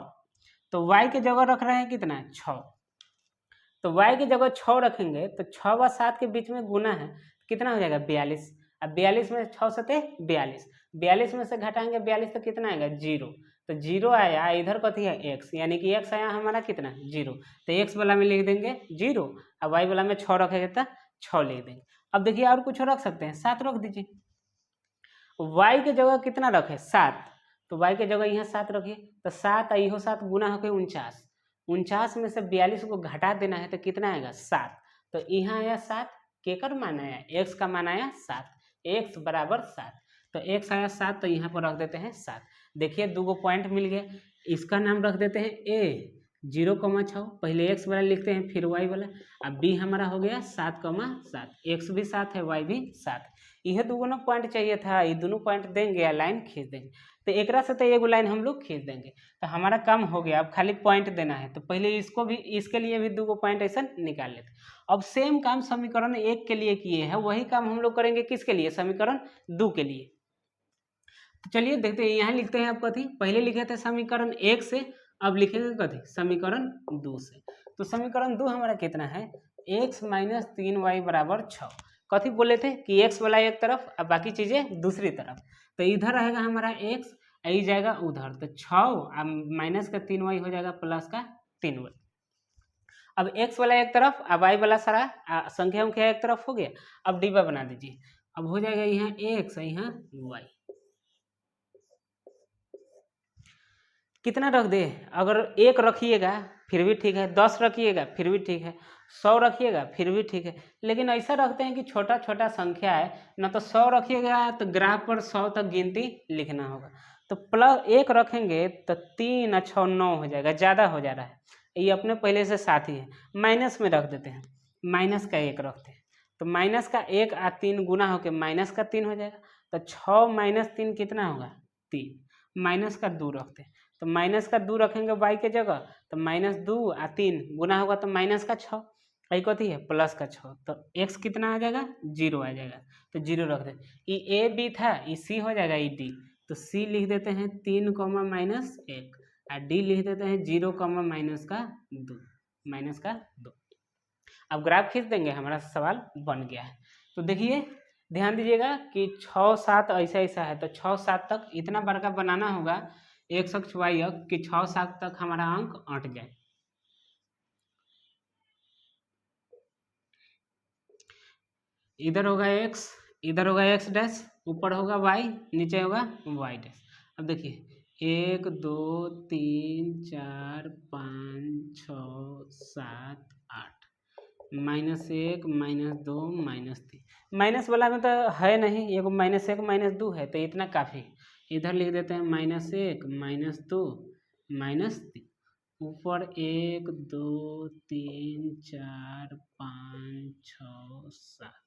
तो y की जगह रख रहे हैं कितना 6, तो y की जगह 6 रखेंगे तो 6 व 7 के बीच में गुना है, कितना हो जाएगा 42। अब 42 में 6 सते 42, 42 में से घटाएंगे 42 तो कितना आएगा 0, तो 0 आया, इधर कथी है x, यानी कि x आया हमारा कितना 0, तो x वाला में लिख देंगे 0, अब y वाला में 6 रखेंगे तो 6 लिख देंगे। अब देखिए और कुछ रख सकते हैं, 7 रख दीजिए। y की जगह कितना रखे 7, तो y की जगह यहाँ 7 रखिए, तो 7 इहो 7 गुना होकर 49, 49 में से 42 को घटा देना है तो कितना आएगा 7, तो यहाँ आया 7, केकर मान आया x का मान आया 7, x बराबर 7, तो x आया 7, तो यहाँ पर रख देते हैं 7। देखिए दूगो पॉइंट मिल गया, इसका नाम रख देते हैं a 0,6, पहले x वाला लिखते हैं फिर y वाला। अब b हमारा हो गया 7,7, x भी 7 है y भी 7, यह दोनों पॉइंट चाहिए था, ये दोनों पॉइंट देंगे या लाइन खींच देंगे। तो एक से तो एगो लाइन हम लोग खींच देंगे, तो हमारा काम हो गया। अब खाली पॉइंट देना है, तो पहले इसको भी, इसके लिए भी दो पॉइंट ऐसा निकाल लेते। अब सेम काम समीकरण एक के लिए किए हैं, वही काम हम लोग करेंगे किसके लिए, समीकरण 2 के लिए। तो चलिए देखते हैं, यहाँ लिखते हैं आप कथी, पहले लिखे थे समीकरण 1 से, अब लिखेंगे कथी समीकरण 2 से। तो समीकरण 2 हमारा कितना है, x माइनस 3y बराबर 6। कथी बोले थे कि x वाला एक तरफ और बाकी चीजें दूसरी तरफ, तो इधर रहेगा हमारा x, आई जाएगा उधर, तो 6 माइनस का 3y हो जाएगा प्लस का 3y। अब x वाला एक तरफ और y वाला सारा संख्या उनख्या एक तरफ हो गया। अब डिब्बा बना दीजिए, अब हो जाएगा यहाँ x यहाँ y, कितना रख दे, अगर 1 रखिएगा फिर भी ठीक है, 10 रखिएगा फिर भी ठीक है, 100 रखिएगा फिर भी ठीक है, लेकिन ऐसा रखते हैं कि छोटा छोटा संख्या है ना, तो 100 रखिएगा तो ग्राफ पर 100 तक गिनती लिखना होगा। तो प्लस 1 रखेंगे तो 3 और 6 9 हो जाएगा, ज़्यादा हो जा रहा है, ये अपने पहले से साथ ही है। माइनस में रख देते हैं, माइनस का 1 रखते हैं, तो माइनस का 1 और 3 गुना होकर माइनस का 3 हो जाएगा, तो 6 माइनस 3 कितना होगा 3, माइनस का 2 रखते हैं, तो माइनस का 2 रखेंगे y के जगह, तो माइनस 2 और 3 गुना होगा तो माइनस का 6, आई कथी है प्लस का 6, तो x कितना आ जाएगा 0 आ जाएगा, तो 0 रख दे। ये a b था, ये c हो जाएगा, ये d, तो c लिख देते हैं 3 माइनस 1 और d लिख देते हैं 0 माइनस का 2, माइनस का 2। अब ग्राफ खींच देंगे, हमारा सवाल बन गया है। तो देखिए ध्यान दीजिएगा कि 6 7 ऐसा ऐसा है, तो 6 7 तक इतना बड़का बनाना होगा x अक्ष y अक्ष कि 6 7 तक हमारा अंक अट जाए। इधर होगा x, इधर होगा x डैश, ऊपर होगा y, नीचे होगा y डैश। अब देखिए 1 2 3 4 5 6 7 8, -1 -2 -3, माइनस वाला में तो है नहीं, एगो -1 -2 है, तो इतना काफ़ी, इधर लिख देते हैं -1 -2 -3, ऊपर 1 2 3 4 5 6 7।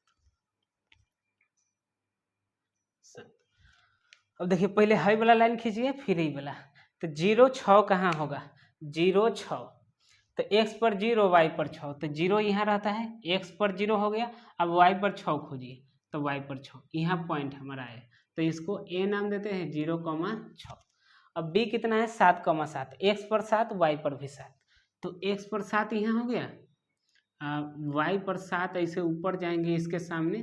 अब देखिए पहले हाई वाला लाइन खींचिए फिर ई वाला, तो 0 6 कहाँ होगा, 0 6, तो x पर 0 y पर 6, तो 0 यहाँ रहता है, x पर 0 हो गया। अब y पर 6 खोजिए, तो y पर 6 यहाँ पॉइंट हमारा है, तो इसको a नाम देते हैं 0,6। अब b कितना है 7,7, x पर 7 y पर भी 7, तो x पर 7 यहाँ हो गया, y पर 7 ऐसे ऊपर जाएंगे इसके सामने,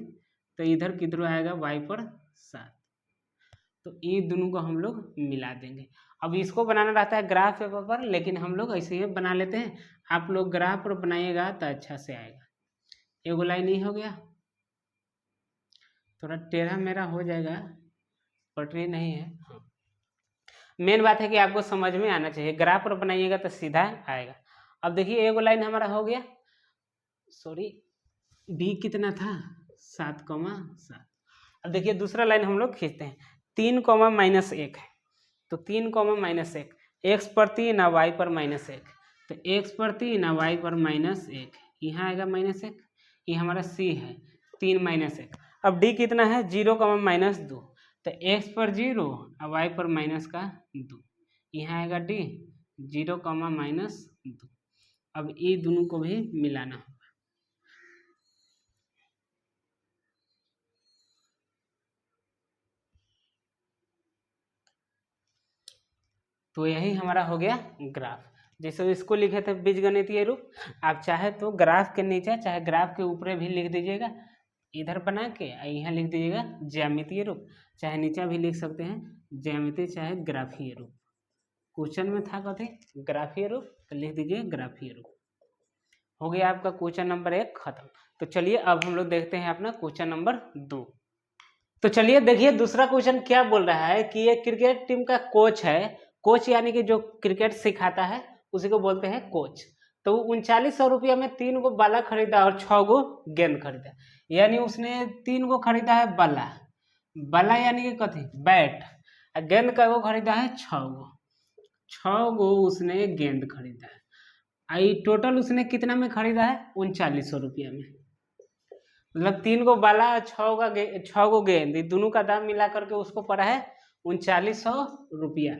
तो इधर किधर आएगा y पर 7, तो ये दोनों को हम लोग मिला देंगे। अब इसको बनाना रहता है ग्राफ पेपर पर, लेकिन हम लोग ऐसे ही बना लेते हैं। आप लोग ग्राफ पर बनाइएगा तो अच्छा से आएगा। एगो लाइन ही हो गया, थोड़ा टेढ़ा मेरा हो जाएगा, पटरी नहीं है। हाँ, मेन बात है कि आपको समझ में आना चाहिए, ग्राफ पर बनाइएगा तो सीधा आएगा। अब देखिए एगो लाइन हमारा हो गया, सॉरी बी कितना था 7,7। अब देखिए दूसरा लाइन हम लोग खींचते हैं, 3,-1 है, तो 3,-1, x पर 3 और y पर -1, तो x पर 3 और y पर -1, यहाँ आएगा -1, ये हमारा c है 3 -1। अब d कितना है 0,-2, तो x पर 0 और y पर -2, यहाँ आएगा d 0,-2। अब ये दोनों को भी मिलाना होगा, तो यही हमारा हो गया ग्राफ। जैसे इसको लिखे थे बीजगणितीय रूप, आप चाहे तो ग्राफ के नीचे चाहे ग्राफ के ऊपर भी लिख दीजिएगा, इधर बना के यहाँ लिख दीजिएगा ज्यामितीय रूप, चाहे नीचे भी लिख सकते हैं ज्यामितीय चाहे ग्राफीय रूप। क्वेश्चन में था कथी ग्राफीय रूप, तो लिख दीजिए ग्राफीय रूप। हो गया आपका क्वेश्चन नंबर 1 खत्म। तो चलिए अब हम लोग देखते हैं अपना क्वेश्चन नंबर 2। तो चलिए देखिए दूसरा क्वेश्चन क्या बोल रहा है कि ये क्रिकेट टीम का कोच है, कोच यानी कि जो क्रिकेट सिखाता है उसी को बोलते हैं कोच। तो 3900 रुपया में 3 गो बाला खरीदा और 6 गो गेंद खरीदा, यानी उसने 3 गो खरीदा है बाला, बाला यानी कि कथी बैट, गेंद का गो खरीदा है 6 गो, 6 गो उसने गेंद खरीदा है। आई टोटल उसने कितना में खरीदा है 3900 रुपया में, मतलब 3 गो बाला 6 गो गेंद, दोनों का दाम मिला करके उसको पड़ा है 3900 रुपया।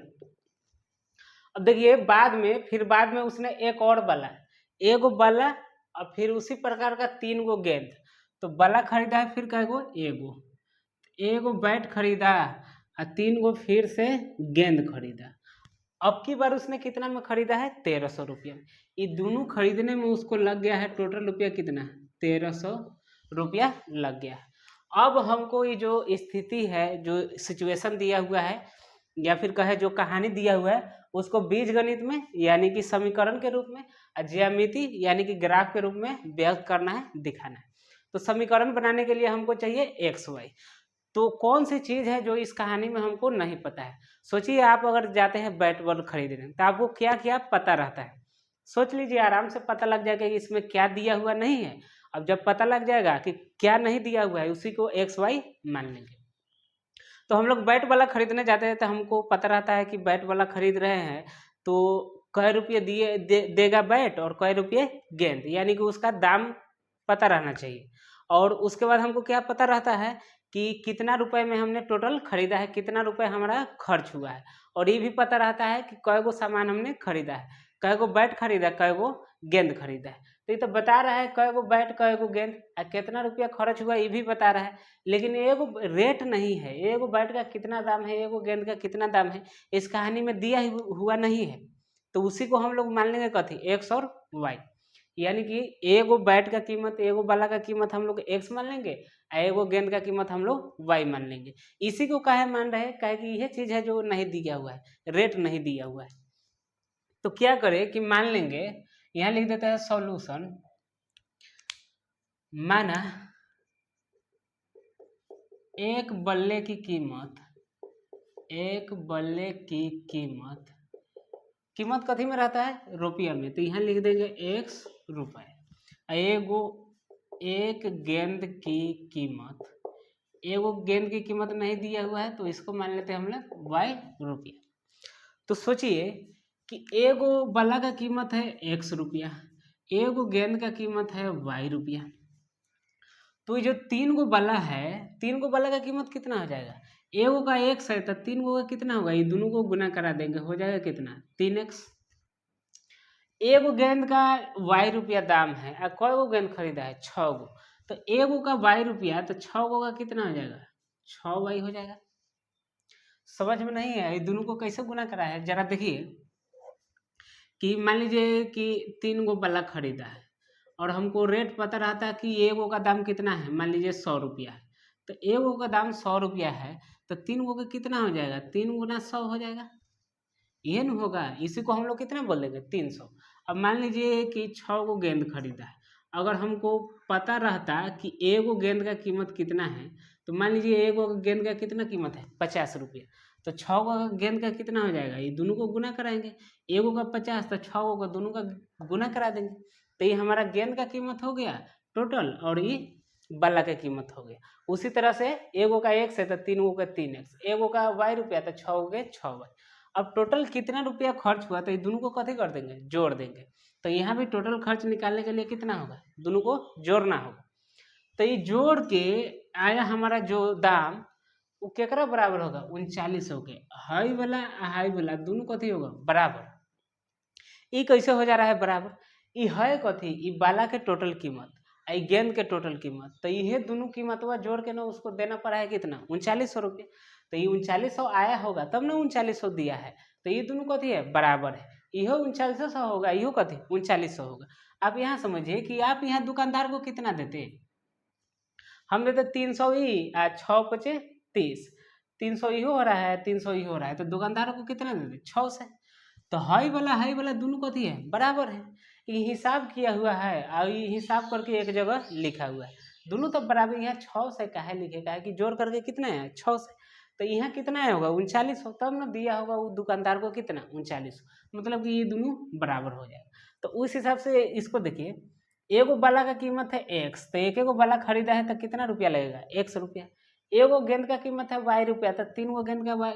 अब देखिए बाद में उसने एक और बाला, एगो बाला और फिर उसी प्रकार का 3 गो गेंद, तो बाला खरीदा है फिर कई गो एगो बैट खरीदा और 3 गो फिर से गेंद खरीदा। अब की बार उसने कितना में खरीदा है 1300 रुपया में। ये दोनों खरीदने में उसको लग गया है टोटल रुपया कितना 1300 रुपया लग गया है। अब हमको ये जो स्थिति है, जो सिचुएशन दिया हुआ है या फिर कहे जो कहानी दिया हुआ है, उसको बीजगणित में यानी कि समीकरण के रूप में और ज्यामिति यानी कि ग्राफ के रूप में व्यक्त करना है, दिखाना है। तो समीकरण बनाने के लिए हमको चाहिए एक्स वाई। तो कौन सी चीज़ है जो इस कहानी में हमको नहीं पता है। सोचिए आप अगर जाते हैं बैट बॉल खरीदने तो आपको क्या क्या पता रहता है, सोच लीजिए, आराम से पता लग जाएगा कि इसमें क्या दिया हुआ नहीं है। अब जब पता लग जाएगा कि क्या नहीं दिया हुआ है, उसी को एक्स वाई मान लेंगे। तो हम लोग बैट वाला खरीदने जाते हैं तो हमको पता रहता है कि बैट वाला खरीद रहे हैं तो कै रुपये देगा बैट और कै रुपये गेंद, यानी कि उसका दाम पता रहना चाहिए। और उसके बाद हमको क्या पता रहता है कि कितना रुपए में हमने टोटल खरीदा है, कितना रुपए हमारा खर्च हुआ है। और ये भी पता रहता है कि कै गो सामान हमने खरीदा है, कै गो बैट खरीदा है, कै गो गेंद खरीदा है। तो ये तो बता रहा है कै गो बैट कै गो गेंद और कितना रुपया खर्च हुआ ये भी बता रहा है, लेकिन एगो रेट नहीं है, एगो बैट का कितना दाम है, एगो गेंद का कितना दाम है, इस कहानी में दिया हुआ नहीं है। तो उसी को हम लोग मान लेंगे कथी एक्स और वाई, यानी कि एगो बैट का कीमत एगो बाला का कीमत हम लोग एक्स मान लेंगे और एगो गेंद का कीमत हम लोग वाई मान लेंगे। इसी को काहे मान रहे हैं, काहे कि यह चीज है जो नहीं दिया हुआ है, रेट नहीं दिया हुआ है। तो क्या करें कि मान लेंगे, यहाँ लिख देता है सॉल्यूशन, माना एक बल्ले की कीमत कथी में रहता है रुपया में, तो यहाँ लिख देंगे एक्स रुपए। एक गेंद की कीमत एगो गेंद की कीमत नहीं दिया हुआ है तो इसको मान लेते हैं हम लोग वाई रुपया। तो सोचिए कि एगो बल्ला का कीमत है x रुपया, एगो गेंद का कीमत है y रुपया। तो ये जो 3 गो बल्ला है, 3 गो बल्ला का कीमत कितना हो जाएगा? एगो का x है तो 3 गो का कितना होगा? ये दोनों को गुना करा देंगे, हो जाएगा कितना? 3x। एगो गेंद का y रुपया दाम है और कई गो गेंद खरीदा है? 6 गो। तो एगो का y रुपया तो 6 गो का कितना हो जाएगा? 6y हो जाएगा। समझ में नहीं है? ये दोनों को कैसे गुना करा है जरा देखिए कि मान लीजिए कि 3 गो बल्ला खरीदा है और हमको रेट पता रहता है कि एगो का दाम कितना है, मान लीजिए 100 रुपया है। तो एगो का दाम 100 रुपया है तो 3 गो का कितना हो जाएगा? 3 गुना 100 हो जाएगा, ये न होगा। इसी को हम लोग कितना बोल देंगे? 300। अब मान लीजिए कि 6 गो गेंद खरीदा है, अगर हमको पता रहता कि एगो गेंद का कीमत कितना है तो मान लीजिए एगो गेंद का कितना कीमत है? 50 रुपया। तो 6 गो गेंद का कितना हो जाएगा? ये दोनों को गुना कराएंगे, एगो का 50 तो 6 गो का दोनों का गुना करा देंगे। तो ये हमारा गेंद का कीमत हो गया टोटल और ये बल्ला का कीमत हो गया। उसी तरह से एगो का x है तो 3 गो का 3x, एगो का y रुपया तो 6 गो के 6y। अब टोटल कितना रुपया खर्च हुआ तो ये दोनों को कथी कर देंगे? जोड़ देंगे। तो यहाँ भी टोटल खर्च निकालने के लिए कितना होगा? दोनों को जोड़ना होगा। तो ये जोड़ के आया हमारा जो दाम वो केकरा बराबर होगा? 39 के। हाई वाला दोनों कथी होगा? बराबर। ये कैसे हो जा रहा है बराबर? ये है कथी? ये बाला के टोटल कीमत आई गेंद के टोटल कीमत, तो ये दोनों कीमतवा जोड़ के ना उसको देना पड़ा है कितना? 3900 रुपये। तो ये 3900 आया होगा तब ना 3900 दिया है, तो ये दोनों कथी है? बराबर है। इहो 3900 होगा, इहो कथी? 3900 होगा। आप यहाँ समझिए कि आप यहाँ दुकानदार को कितना देते? हम देते 300 ही, 6 पचे 30, 300 इहो हो रहा है, 300 इहो हो रहा है, तो दुकानदारों को कितना देते? 6 से। तो हाई वाला दोनों कथी है? बराबर है। ये हिसाब किया हुआ है और ये हिसाब करके एक जगह लिखा हुआ है, दोनों तो बराबर। यहाँ 6 से काहे लिखेगा कि जोड़ करके कितना है? 6 से। तो यहाँ कितना है होगा? 3900, तब ना दिया होगा वो दुकानदार को कितना? 3900, मतलब कि ये दोनों बराबर हो जाएगा। तो उस हिसाब से इसको देखिए, एगो बाला का कीमत है x, तो एक एगो बाला खरीदा है तो कितना रुपया लगेगा? x रुपया। एगो गेंद का कीमत है y रुपया, तो 3 गो गेंद का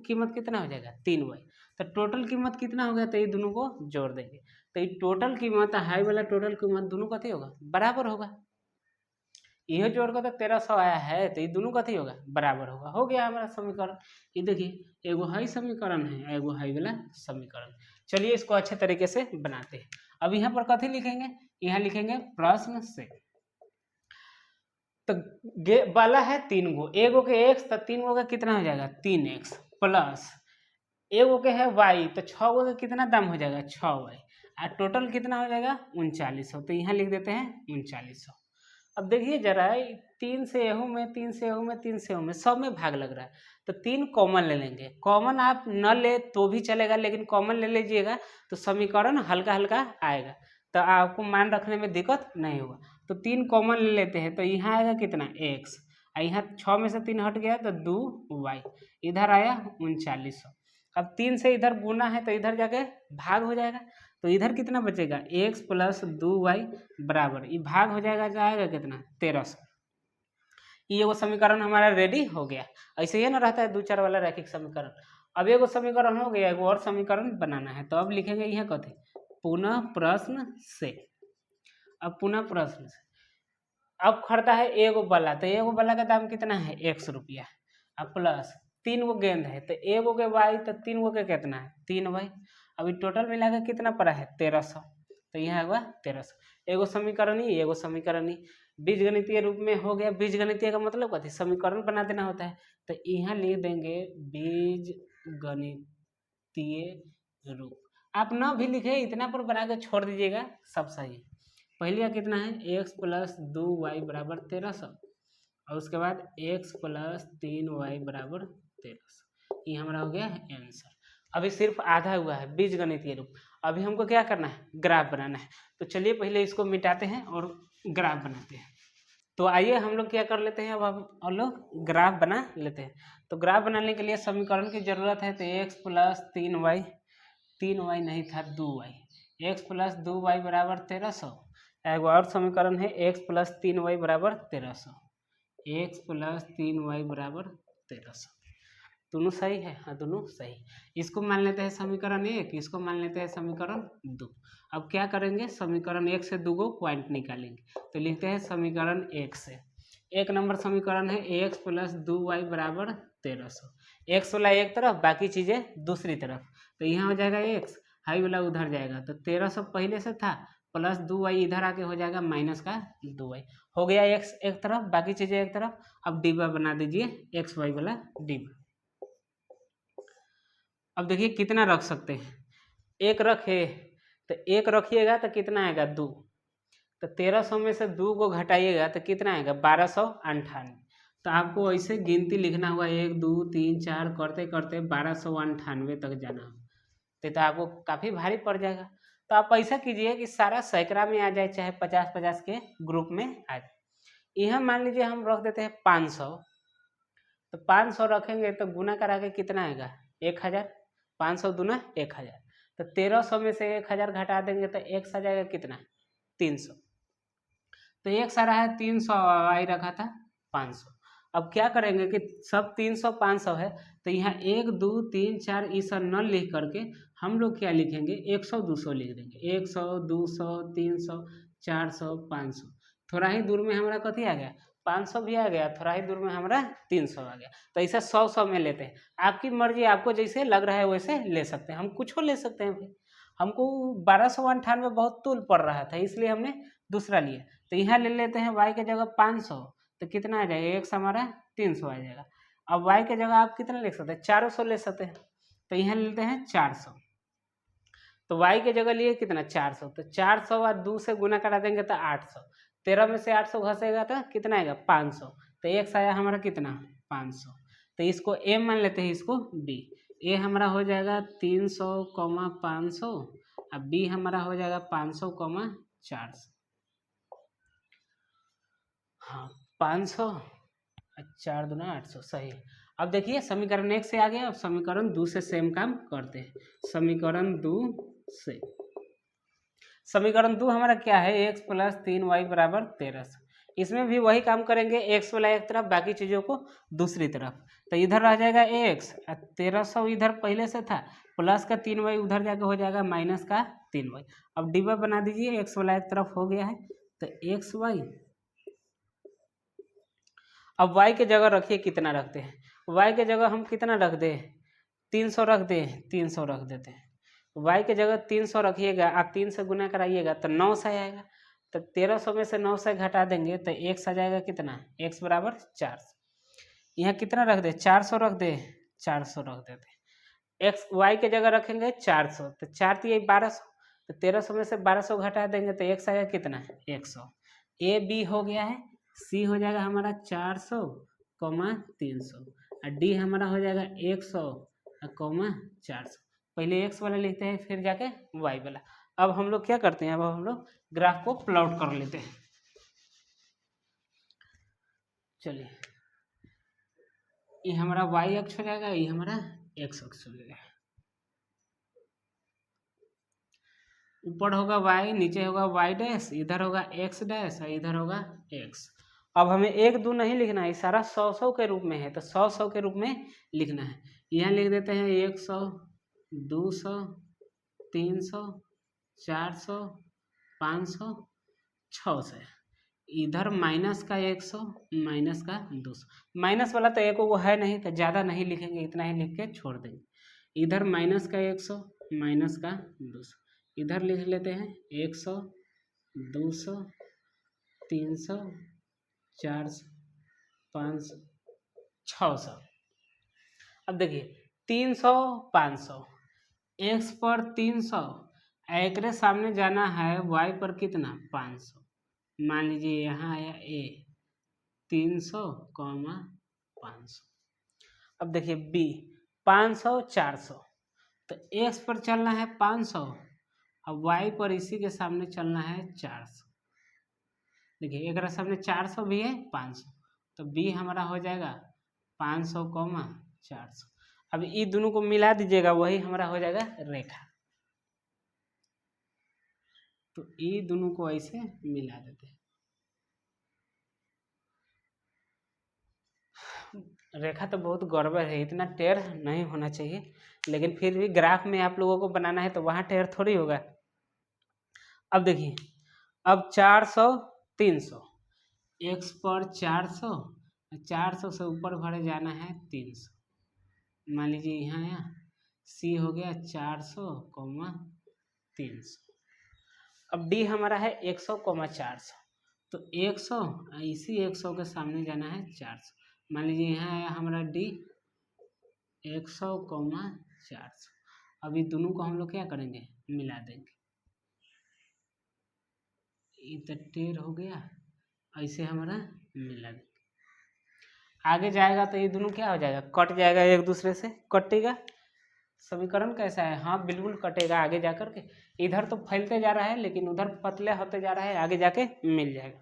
कीमत कितना हो जाएगा? 3y। तो टोटल कीमत कितना हो गया? तो ये दोनों को जोड़ देंगे तो ये टोटल कीमत हाई वाला टोटल कीमत दोनों कथी होगा? बराबर होगा। यह जोड़ कर तो 1300 आया है तो ये दोनों कथी होगा? बराबर होगा। हो गया हमारा समीकरण। ये देखिए एगो हाई समीकरण है, एगो हाई वाला समीकरण। चलिए इसको अच्छे तरीके से बनाते हैं। अब यहाँ पर कथी लिखेंगे? यहाँ लिखेंगे प्रश्न से। तो वाला है 3 गो, एगो के x तो 3 गो का कितना हो जाएगा? 3x प्लस एगो के है y तो 6 गो का कितना दाम हो जाएगा? 6y। और टोटल कितना हो जाएगा? 3900। तो यहाँ लिख देते हैं 3900। अब देखिए जरा 3 से एहू में, 3 से एहू में, 3 से एहू में, सब में भाग लग रहा है तो 3 कॉमन ले लेंगे। कॉमन आप न ले तो भी चलेगा, लेकिन कॉमन ले लीजिएगा तो समीकरण हल्का हल्का आएगा, तो आपको मान रखने में दिक्कत नहीं होगा। तो 3 कॉमन ले लेते हैं तो यहाँ आएगा कितना? x। यहाँ 6 में से 3 हट गया तो 2y, इधर आया 3900। अब 3 से इधर गुना है तो इधर जाके भाग हो जाएगा, तो इधर कितना बचेगा? x प्लस 2y बराबर, ये भाग हो जाएगा, जाएगा कितना? 1300। ये वो समीकरण हमारा रेडी हो गया। ऐसे ही ना रहता है 2-4 वाला रैखिक समीकरण। अब एगो समीकरण हो गया, एगो और समीकरण बनाना है, तो अब लिखेंगे यह कथी? पुनः प्रश्न से। अब पुनः प्रश्न से अब खरीदा है एगो बल्ला, तो एगो बल्ला का दाम कितना है? x रुपया। अब प्लस 3 गो गेंद है तो एगो के y तो 3 गो के कितना है? 3y। अभी टोटल मिला के कितना पड़ा है? 1300। तो यहाँ हुआ 1300। एगो समीकरण ही, एगो समीकरण ही बीजगणितीय रूप में हो गया। बीजगणितीय का मतलब कथी? समीकरण बना देना होता है। तो यहाँ लिख देंगे बीजगणितीय रूप। आप न भी लिखे, इतना पर बना के छोड़ दीजिएगा, सब सही है। पहले कितना है? x प्लस 2y बराबर 1300 और उसके बाद x प्लस 3y बराबर 1300। ये हमारा हो गया आंसर। अभी सिर्फ आधा हुआ है बीजगणितीय रूप। अभी हमको क्या करना है? ग्राफ बनाना है। तो चलिए पहले इसको मिटाते हैं और ग्राफ बनाते हैं। तो आइए हम लोग क्या कर लेते हैं, अब हम लोग ग्राफ बना लेते हैं। तो ग्राफ बनाने के लिए समीकरण की जरूरत है, तो x प्लस 3y नहीं था 2y, x प्लस 2y बराबर 1300। एगो और समीकरण है x प्लस 3y बराबर 1300। x प्लस 3y बराबर 1300। दोनों सही है, हाँ दोनों सही। इसको मान लेते हैं समीकरण 1, इसको मान लेते हैं समीकरण 2। अब क्या करेंगे, समीकरण 1 से 2 को पॉइंट निकालेंगे। तो लिखते हैं समीकरण 1 से, 1 नंबर समीकरण है x प्लस 2y बराबर 1300। x वाला एक तरफ, बाकी चीज़ें दूसरी तरफ। तो यहाँ हो जाएगा x, हाई वाला उधर जाएगा, तो 1300 पहले से था, प्लस 2y इधर आके हो जाएगा माइनस का 2y। हो गया x एक तरफ, बाकी चीज़ें एक तरफ। अब डिब्बा बना दीजिए एक्स वाई वाला डिब्बा। अब देखिए कितना रख सकते हैं, एक रखे तो एक रखिएगा तो कितना आएगा 2, तो 1300 में से 2 को घटाइएगा तो कितना आएगा 1298। तो आपको ऐसे गिनती लिखना हुआ 1 2 3 4 करते करते 1298 तक जाना हो, तो आपको काफ़ी भारी पड़ जाएगा। तो आप ऐसा कीजिए कि सारा सैकड़ा में आ जाए, चाहे 50-50 के ग्रुप में आ जाए। यह मान लीजिए हम रख देते हैं 500, तो 500 रखेंगे तो गुना करा के कितना आएगा 1000, 500 दूना 1000। तो 1300 में से 1000 घटा देंगे तो x आ जाएगा कितना 300। तो x आ रहा है 300, y रखा था 500। अब क्या करेंगे कि सब 300 500 है, तो यहाँ 1 2 3 4 ये सब न लिख करके हम लोग क्या लिखेंगे 100 200 लिख देंगे। 100 200 300 400 500। थोड़ा ही दूर में हमारा कथी आ गया 500 भी आ गया, थोड़ा ही दूर में हमारा 300 आ गया। तो ऐसा 100 में लेते हैं, आपकी मर्जी, आपको जैसे लग रहा है वैसे ले सकते हैं। हम कुछ ले सकते हैं भाई, हमको 1298 बहुत तूल पड़ रहा था इसलिए हमने दूसरा लिया। तो यहाँ ले लेते हैं y के जगह 500, तो कितना आ जाएगा x हमारा 300 आ जाएगा। अब y के जगह आप कितना ले सकते हैं 400 ले सकते हैं, तो यहाँ लेते हैं 400। तो y के जगह लिए कितना 400, तो 400 और 2 से गुना करा देंगे तो 800। 13 में से 800 घसेगा तो कितना आएगा 500। तो x आया हमारा कितना 500। तो इसको a मान लेते हैं, इसको b। a हमारा हो जाएगा 300, 500, अब b हमारा हो जाएगा 500, 400। हाँ 500 4 दूना 800 सही। अब देखिए समीकरण 1 से आ गया, अब समीकरण 2 से सेम काम करते हैं। समीकरण 2 से, समीकरण 2 हमारा क्या है x प्लस 3y बराबर 1300। इसमें भी वही काम करेंगे, x वाला एक तरफ, बाकी चीज़ों को दूसरी तरफ। तो इधर रह जाएगा x, 1300 इधर पहले से था, प्लस का 3y उधर जाके हो जाएगा माइनस का 3y। अब डिब्बा बना दीजिए, x वाला एक तरफ हो गया है, तो xy। अब y के जगह रखिए कितना रखते हैं, y के जगह हम कितना रख दें 300 रख दें, 300 रख देते हैं। y के जगह 300 रखिएगा, आप 3 से गुना कराइएगा तो 900 आएगा। तो 1300 में से 900 घटा देंगे तो x आ जाएगा कितना x बराबर 400। यहाँ कितना रख दे 400 रख दे, 400 रख देते। x y के जगह रखेंगे 400, तो 4 दिए 1200, तो 1300 में से 1200 घटा देंगे तो x आएगा कितना 100। a b हो गया है, c हो जाएगा हमारा 400, 300, और d हमारा हो जाएगा 100, 400। पहले x वाला लिखते हैं फिर जाके y वाला। अब हम लोग क्या करते हैं, अब हम लोग ग्राफ को प्लॉट कर लेते हैं। चलिए ये हमारा y अक्ष हो जाएगा, ये हमारा x अक्ष हो जाएगा। ऊपर होगा y, नीचे होगा y डैश, इधर होगा x डैश और इधर होगा x। अब हमें 1 2 नहीं लिखना है, सारा 100 के रूप में है, तो 100 के रूप में लिखना है। यहाँ लिख देते हैं 100 200 300 400 500 600। इधर माइनस का 100 माइनस का 200। माइनस वाला तो एक वो है नहीं, तो ज़्यादा नहीं लिखेंगे, इतना ही लिख के छोड़ देंगे। इधर माइनस का 100 माइनस का 200, इधर लिख लेते हैं 100 200 300 400 500 600। अब देखिए 300 500, x पर 300, एक सामने जाना है y पर कितना 500। मान लीजिए यहाँ आया a 300, 500। अब देखिए b 500 400, तो x पर चलना है 500, अब y पर इसी के सामने चलना है 400। देखिए एक सामने 400 भी है 500, तो b हमारा हो जाएगा 500, 400। अब ये दोनों को मिला दीजिएगा, वही हमारा हो जाएगा रेखा। तो ये दोनों को ऐसे मिला देते हैं। रेखा तो बहुत गड़बड़ है, इतना टेढ़ नहीं होना चाहिए, लेकिन फिर भी ग्राफ में आप लोगों को बनाना है तो वहाँ टेढ़ थोड़ी होगा। अब देखिए, अब 400 300, x पर 400, 400 से ऊपर भरे जाना है 300, मान लीजिए यहाँ c हो गया 400, 300। अब d हमारा है 100, 400, तो 100 इसी 100 के सामने जाना है 400, मान लीजिए यहाँ है हमारा d 100, 400। अभी दोनों को हम लोग क्या करेंगे, मिला देंगे, इतना टेढ़ हो गया, ऐसे हमारा मिला देंगे। आगे जाएगा तो ये दोनों क्या हो जाएगा, कट जाएगा, एक दूसरे से कटेगा। समीकरण कैसा है, हाँ बिल्कुल कटेगा आगे जाकर के, इधर तो फैलते जा रहा है लेकिन उधर पतले होते जा रहा है, आगे जाके मिल जाएगा।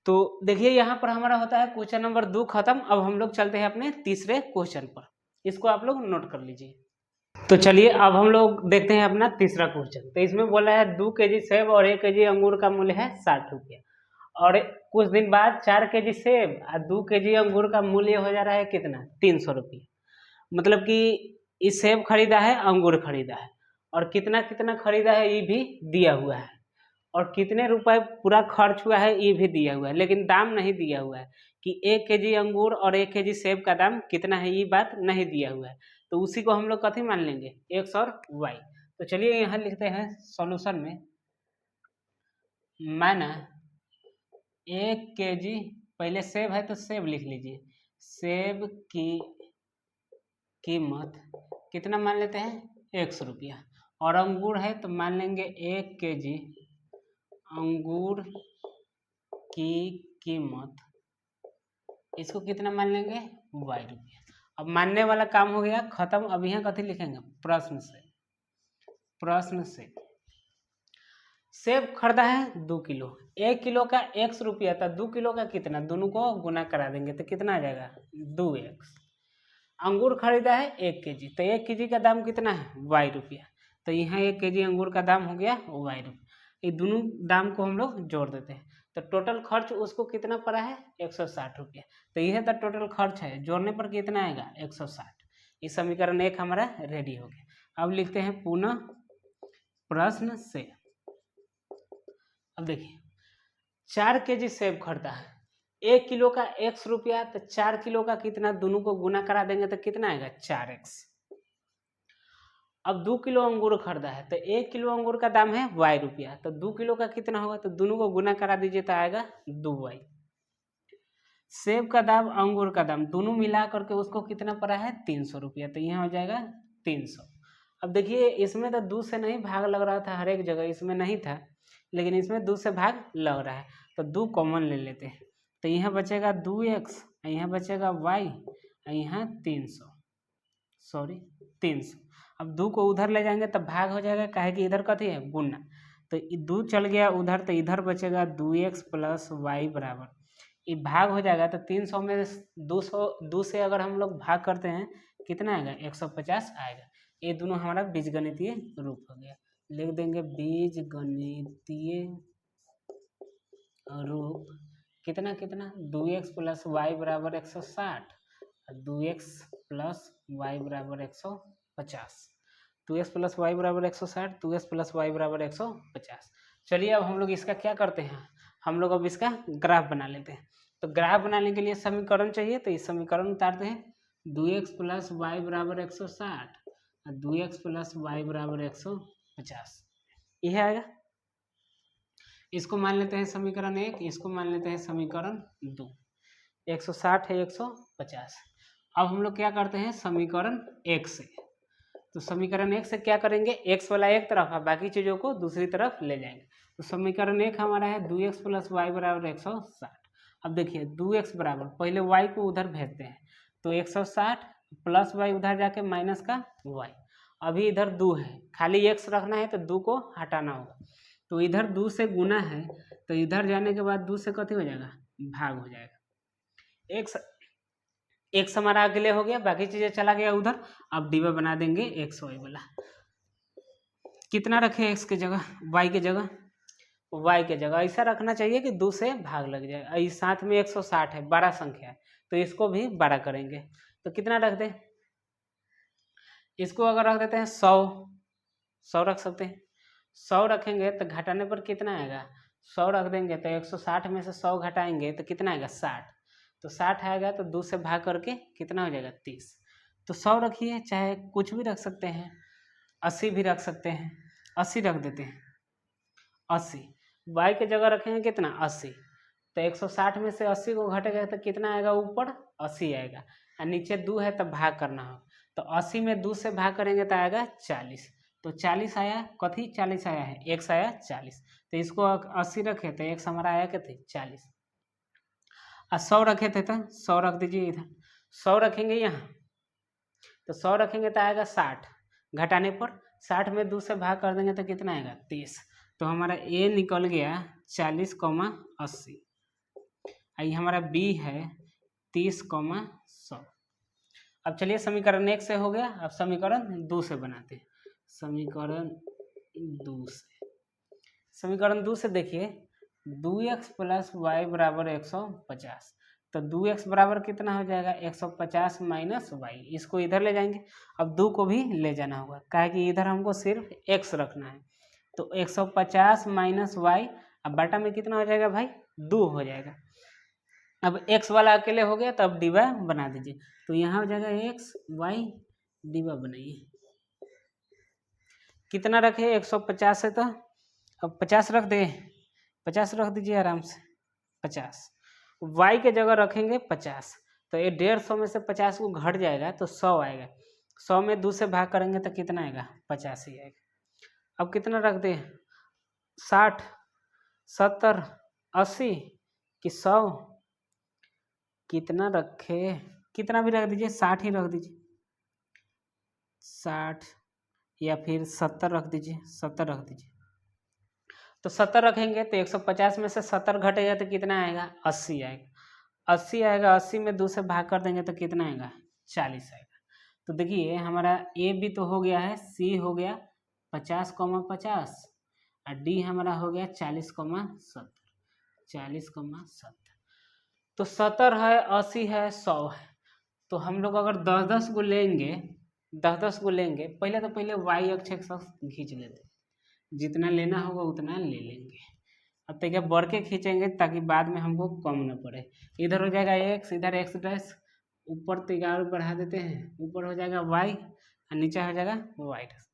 तो देखिए यहाँ पर हमारा होता है क्वेश्चन नंबर 2 खत्म। अब हम लोग चलते हैं अपने तीसरे क्वेश्चन पर, इसको आप लोग नोट कर लीजिए। तो चलिए अब हम लोग देखते हैं अपना तीसरा क्वेश्चन। तो इसमें बोला है 2 kg सेब और 1 kg अंगूर का मूल्य है 60 रुपया, और कुछ दिन बाद 4 kg सेब और 2 kg अंगूर का मूल्य हो जा रहा है कितना, 300 रुपये। मतलब कि इस सेब खरीदा है, अंगूर खरीदा है, और कितना कितना खरीदा है ये भी दिया हुआ है, और कितने रुपए पूरा खर्च हुआ है ये भी दिया हुआ है, लेकिन दाम नहीं दिया हुआ है कि 1 kg अंगूर और 1 kg सेब का दाम कितना है, ये बात नहीं दिया हुआ है। तो उसी को हम लोग कथी मान लेंगे, x और y। तो चलिए यहाँ लिखते हैं सॉल्यूशन में, माना 1 kg, पहले सेब है तो सेब लिख लीजिए, सेब की कीमत कितना मान लेते हैं, 100 रुपया, और अंगूर है तो मान लेंगे 1 kg अंगूर की कीमत, इसको कितना मान लेंगे, y रुपया। अब मानने वाला काम हो गया खत्म। अब यहाँ कथी लिखेंगे, प्रश्न से, प्रश्न से सेब खरीदा है 2 किलो, 1 किलो का 100 रुपया था, 2 किलो का कितना, दोनों को गुना करा देंगे तो कितना आ जाएगा, 2x। अंगूर खरीदा है 1 kg, तो 1 kg का दाम कितना है, y रुपया, तो यहाँ 1 kg अंगूर का दाम हो गया y रुपया। ये दोनों दाम को हम लोग जोड़ देते हैं तो टोटल खर्च उसको कितना पड़ा है, 160 रुपया। तो यह तो टोटल खर्च है, जोड़ने पर कितना आएगा, 160। इस समीकरण 1 हमारा रेडी हो गया। अब लिखते हैं पुनः प्रश्न से। अब देखिए 4 kg सेब खरीदा है, 1 किलो का 100 रुपया, तो 4 किलो का कितना, दोनों को गुना करा देंगे तो कितना आएगा, 4x। अब 2 किलो अंगूर खरीदा है, तो 1 किलो अंगूर का दाम है y रुपया, तो 2 किलो का कितना होगा, तो दोनों को गुना करा दीजिए तो आएगा 2y। सेब का दाम, अंगूर का दाम, दोनों मिला करके उसको कितना पड़ा है, 300 रुपया, तो यहाँ हो जाएगा 300। अब देखिए इसमें तो 2 से नहीं भाग लग रहा था, हर एक जगह इसमें नहीं था, लेकिन इसमें 2 से भाग लग रहा है, तो 2 कॉमन ले लेते हैं, तो यहाँ बचेगा 2x, यहाँ बचेगा y, यहाँ 300। अब 2 को उधर ले जाएंगे तब भाग हो जाएगा, काहे कि इधर कथी है, गुना, तो 2 चल गया उधर, तो इधर बचेगा 2x + y बराबर, ये भाग हो जाएगा। तो 300 में 2 से अगर हम लोग भाग करते हैं कितना आएगा, 150 आएगा। ये दोनों हमारा बीजगणितीय रूप हो गया, लिख देंगे बीजगणितीय रूप कितना कितना, 2x + y बराबर 160, 2x + y बराबर 150, 2x + y बराबर 160, 2x + y बराबर 150। चलिए अब हम लोग इसका क्या करते हैं, हम लोग अब इसका ग्राफ बना लेते हैं। तो ग्राफ बनाने के लिए समीकरण चाहिए, तो इस समीकरण उतारते हैं, 2x + y बराबर 160 और 2x + y बराबर 150, यह आएगा। इसको मान लेते हैं समीकरण 1, इसको मान लेते हैं समीकरण 2, 160 है 150। अब हम लोग क्या करते हैं समीकरण 1 से, तो समीकरण 1 से क्या करेंगे, x वाला एक तरफ है, बाकी चीज़ों को दूसरी तरफ ले जाएंगे। तो समीकरण 1 हमारा है 2x + y बराबर 160। अब देखिए 2x बराबर, पहले y को उधर भेजते हैं, तो 160 + y उधर जाके माइनस का y, अभी इधर 2 है, खाली x रखना है तो 2 को हटाना होगा, तो इधर 2 से गुना है, तो इधर जाने के बाद 2 से कथी हो जाएगा, भाग हो जाएगा। x हमारा अगले हो गया, बाकी चीज़ें चला गया उधर। अब डिवा बना देंगे x y वाला, कितना रखे x के जगह, y के जगह, y के जगह ऐसा रखना चाहिए कि 2 से भाग लग जाए। इस साथ में 160 है, बड़ा संख्या है, तो इसको भी 12 करेंगे तो कितना रख दें, इसको अगर रख देते हैं 100 रख सकते हैं। 100 रखेंगे तो घटाने पर कितना आएगा, 100 रख देंगे तो 160 में से 100 घटाएंगे तो कितना आएगा 60, तो 60 आएगा तो 2 से भाग करके कितना हो जाएगा 30। तो 100 रखिए, चाहे कुछ भी रख सकते हैं, 80 भी रख सकते हैं, 80 रख देते हैं। 80 y के जगह रखेंगे कितना 80, तो 160 में से 80 को घटेगा तो कितना आएगा, ऊपर 80 आएगा और नीचे 2 है तो भाग करना हो, तो 80 में 2 से भाग करेंगे तो आएगा 40, तो 40 आया, कथी 40 आया है, x आया 40, तो इसको 80 रखे तो x हमारा आया कितने 40, और 100 रखे थे तो 100 रख दीजिए इधर, 100 रखेंगे यहाँ तो 100 रखेंगे तो आएगा 60, घटाने पर 60 में 2 से भाग कर देंगे तो कितना आएगा 30, तो हमारा a निकल गया 40,80, ये हमारा b है 30,100। अब चलिए समीकरण 1 से हो गया, अब समीकरण 2 से बनाते हैं। समीकरण 2 से देखिए 2x + y = 150, तो 2x बराबर कितना हो जाएगा 150 माइनस वाई, इसको इधर ले जाएंगे। अब 2 को भी ले जाना होगा, काहे कि इधर हमको सिर्फ x रखना है, तो 150 माइनस वाई, अब बटा में कितना हो जाएगा भाई 2 हो जाएगा। अब x वाला अकेले हो गया तो अब डिवा बना दीजिए, तो यहाँ हो जाएगा x y, डिवा बनाइए, कितना रखे 150 है तो अब 50 रख दे, 50 रख दीजिए आराम से 50, y के जगह रखेंगे 50, तो ये 150 में से 50 को घट जाएगा तो 100 आएगा, 100 में 2 से भाग करेंगे तो कितना आएगा 50 ही आएगा। अब कितना रख दे 60, 70, 80 कि 100, कितना रखे, कितना भी रख दीजिए 60 ही रख दीजिए, 60 या फिर 70 रख दीजिए, 70 रख दीजिए, तो 70 रखेंगे तो 150 में से 70 घटेगा तो कितना आएगा 80 आएगा, 80 आएगा, 80 में 2 से भाग कर देंगे तो कितना आएगा 40 आएगा। तो देखिए हमारा ए भी तो हो गया है, सी हो गया 50,50 और डी हमारा हो गया 40,70, 40,70, तो 70 है, 80 है, 100 है, तो हम लोग अगर 10-10 को लेंगे, 10-10 को लेंगे, पहले वाई अक्ष खींच लेते, जितना लेना होगा उतना ले लेंगे। अब तक बढ़ के खींचेंगे ताकि बाद में हमको कम न पड़े, इधर हो जाएगा x, इधर x डैश, ऊपर 11 बढ़ा देते हैं, ऊपर हो जाएगा y और नीचे हो जाएगा y डैश।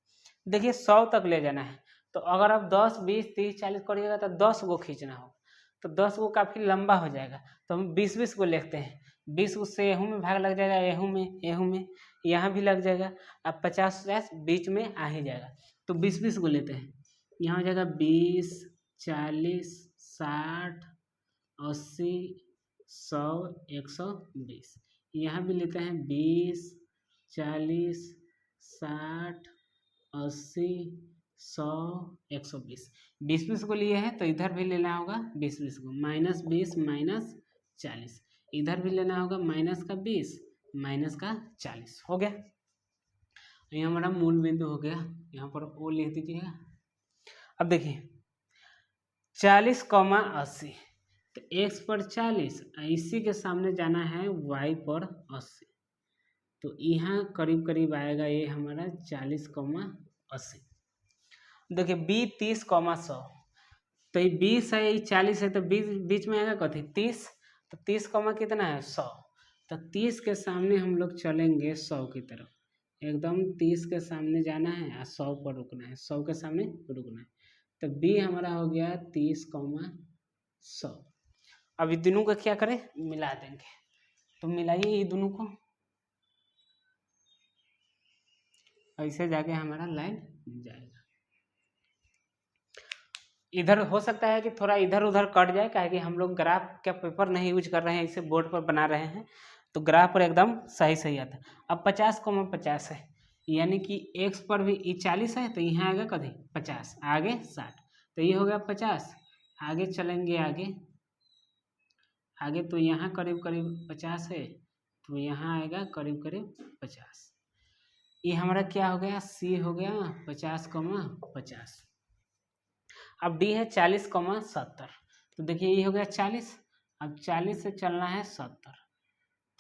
देखिए 100 तक ले जाना है, तो अगर आप 10, 20, 30, 40 करिएगा तो 10 को खींचना होगा, तो 10 को काफ़ी लंबा हो जाएगा, तो हम 20-20 को लिखते हैं, 20 उससे एहू में भाग लग जाएगा, एहू में यहाँ भी लग जाएगा, अब 50 बीच में आ ही जाएगा, तो 20-20 को लेते हैं, यहाँ हो जाएगा 20, 40, 60, 80, 100, 120, यहाँ भी लेते हैं 20, 40, 60, 80, 100, 120, 20-20 को लिए हैं तो इधर भी लेना होगा 20-20 को, -20 -40, इधर भी लेना होगा -20 -40, हो गया। ये हमारा मूल बिंदु हो गया, यहाँ पर ओ लिख दीजिएगा। अब देखिए 40,80, तो x पर 40, इसी के सामने जाना है y पर 80, तो यहाँ करीब करीब आएगा ये हमारा 40,80। देखिए b 30,100, तो ये 20 है, ये 40 है, तो बीच में आएगा कथी 30, तो 30 कितना है 100, तो 30 के सामने हम लोग चलेंगे 100 की तरफ, एकदम 30 के सामने जाना है और 100 पर रुकना है, 100 के सामने रुकना है, तो b हमारा हो गया 30,100। अब ये दोनों का क्या करें, मिला देंगे, तो मिलाइए ये दोनों को, ऐसे जाके हमारा लाइन जाएगा। इधर हो सकता है कि थोड़ा इधर उधर कट जाए, काहे कि हम लोग ग्राफ का पेपर नहीं यूज कर रहे हैं, इसे बोर्ड पर बना रहे हैं, तो ग्राफ पर एकदम सही आता है। अब 50,50 है, यानी कि x पर भी ये 40 है, तो यहाँ आएगा कभी 50, आगे 60, तो ये हो गया 50, आगे चलेंगे आगे तो यहाँ करीब करीब 50 है, तो यहाँ आएगा करीब करीब 50, ये हमारा क्या हो गया c हो गया 50,50। अब d है 40,70, तो देखिए ये हो गया 40, अब 40 से चलना है 70,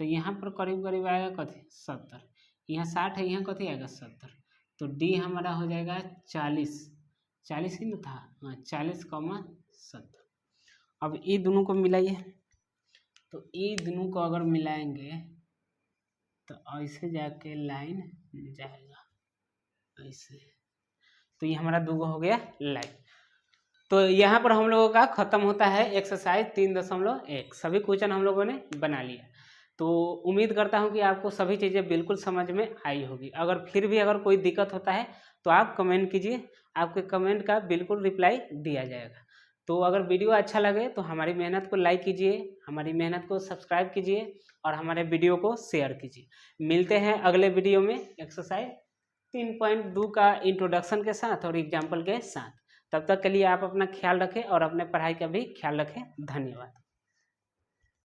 तो यहाँ पर करीब करीब आएगा कथी 70, यहाँ 60 है, यहाँ कथी आएगा 70, तो डी हमारा हो जाएगा 40, 40 ही ना था, हाँ 40,70। अब ये दोनों को मिलाइए, तो ये दोनों को अगर मिलाएंगे तो ऐसे जाके लाइन जाएगा ऐसे, तो ये हमारा दूगो हो गया लाइन। तो यहाँ पर हम लोगों का खत्म होता है एक्सरसाइज 3.1। सभी क्वेश्चन हम लोगों ने बना लिया। तो उम्मीद करता हूँ कि आपको सभी चीज़ें बिल्कुल समझ में आई होगी। अगर फिर भी अगर कोई दिक्कत होता है तो आप कमेंट कीजिए, आपके कमेंट का बिल्कुल रिप्लाई दिया जाएगा। तो अगर वीडियो अच्छा लगे तो हमारी मेहनत को लाइक कीजिए, हमारी मेहनत को सब्सक्राइब कीजिए और हमारे वीडियो को शेयर कीजिए। मिलते हैं अगले वीडियो में एक्सरसाइज 3.2 का इंट्रोडक्शन के साथ और एग्जाम्पल के साथ। तब तक के लिए आप अपना ख्याल रखें और अपने पढ़ाई का भी ख्याल रखें। धन्यवाद।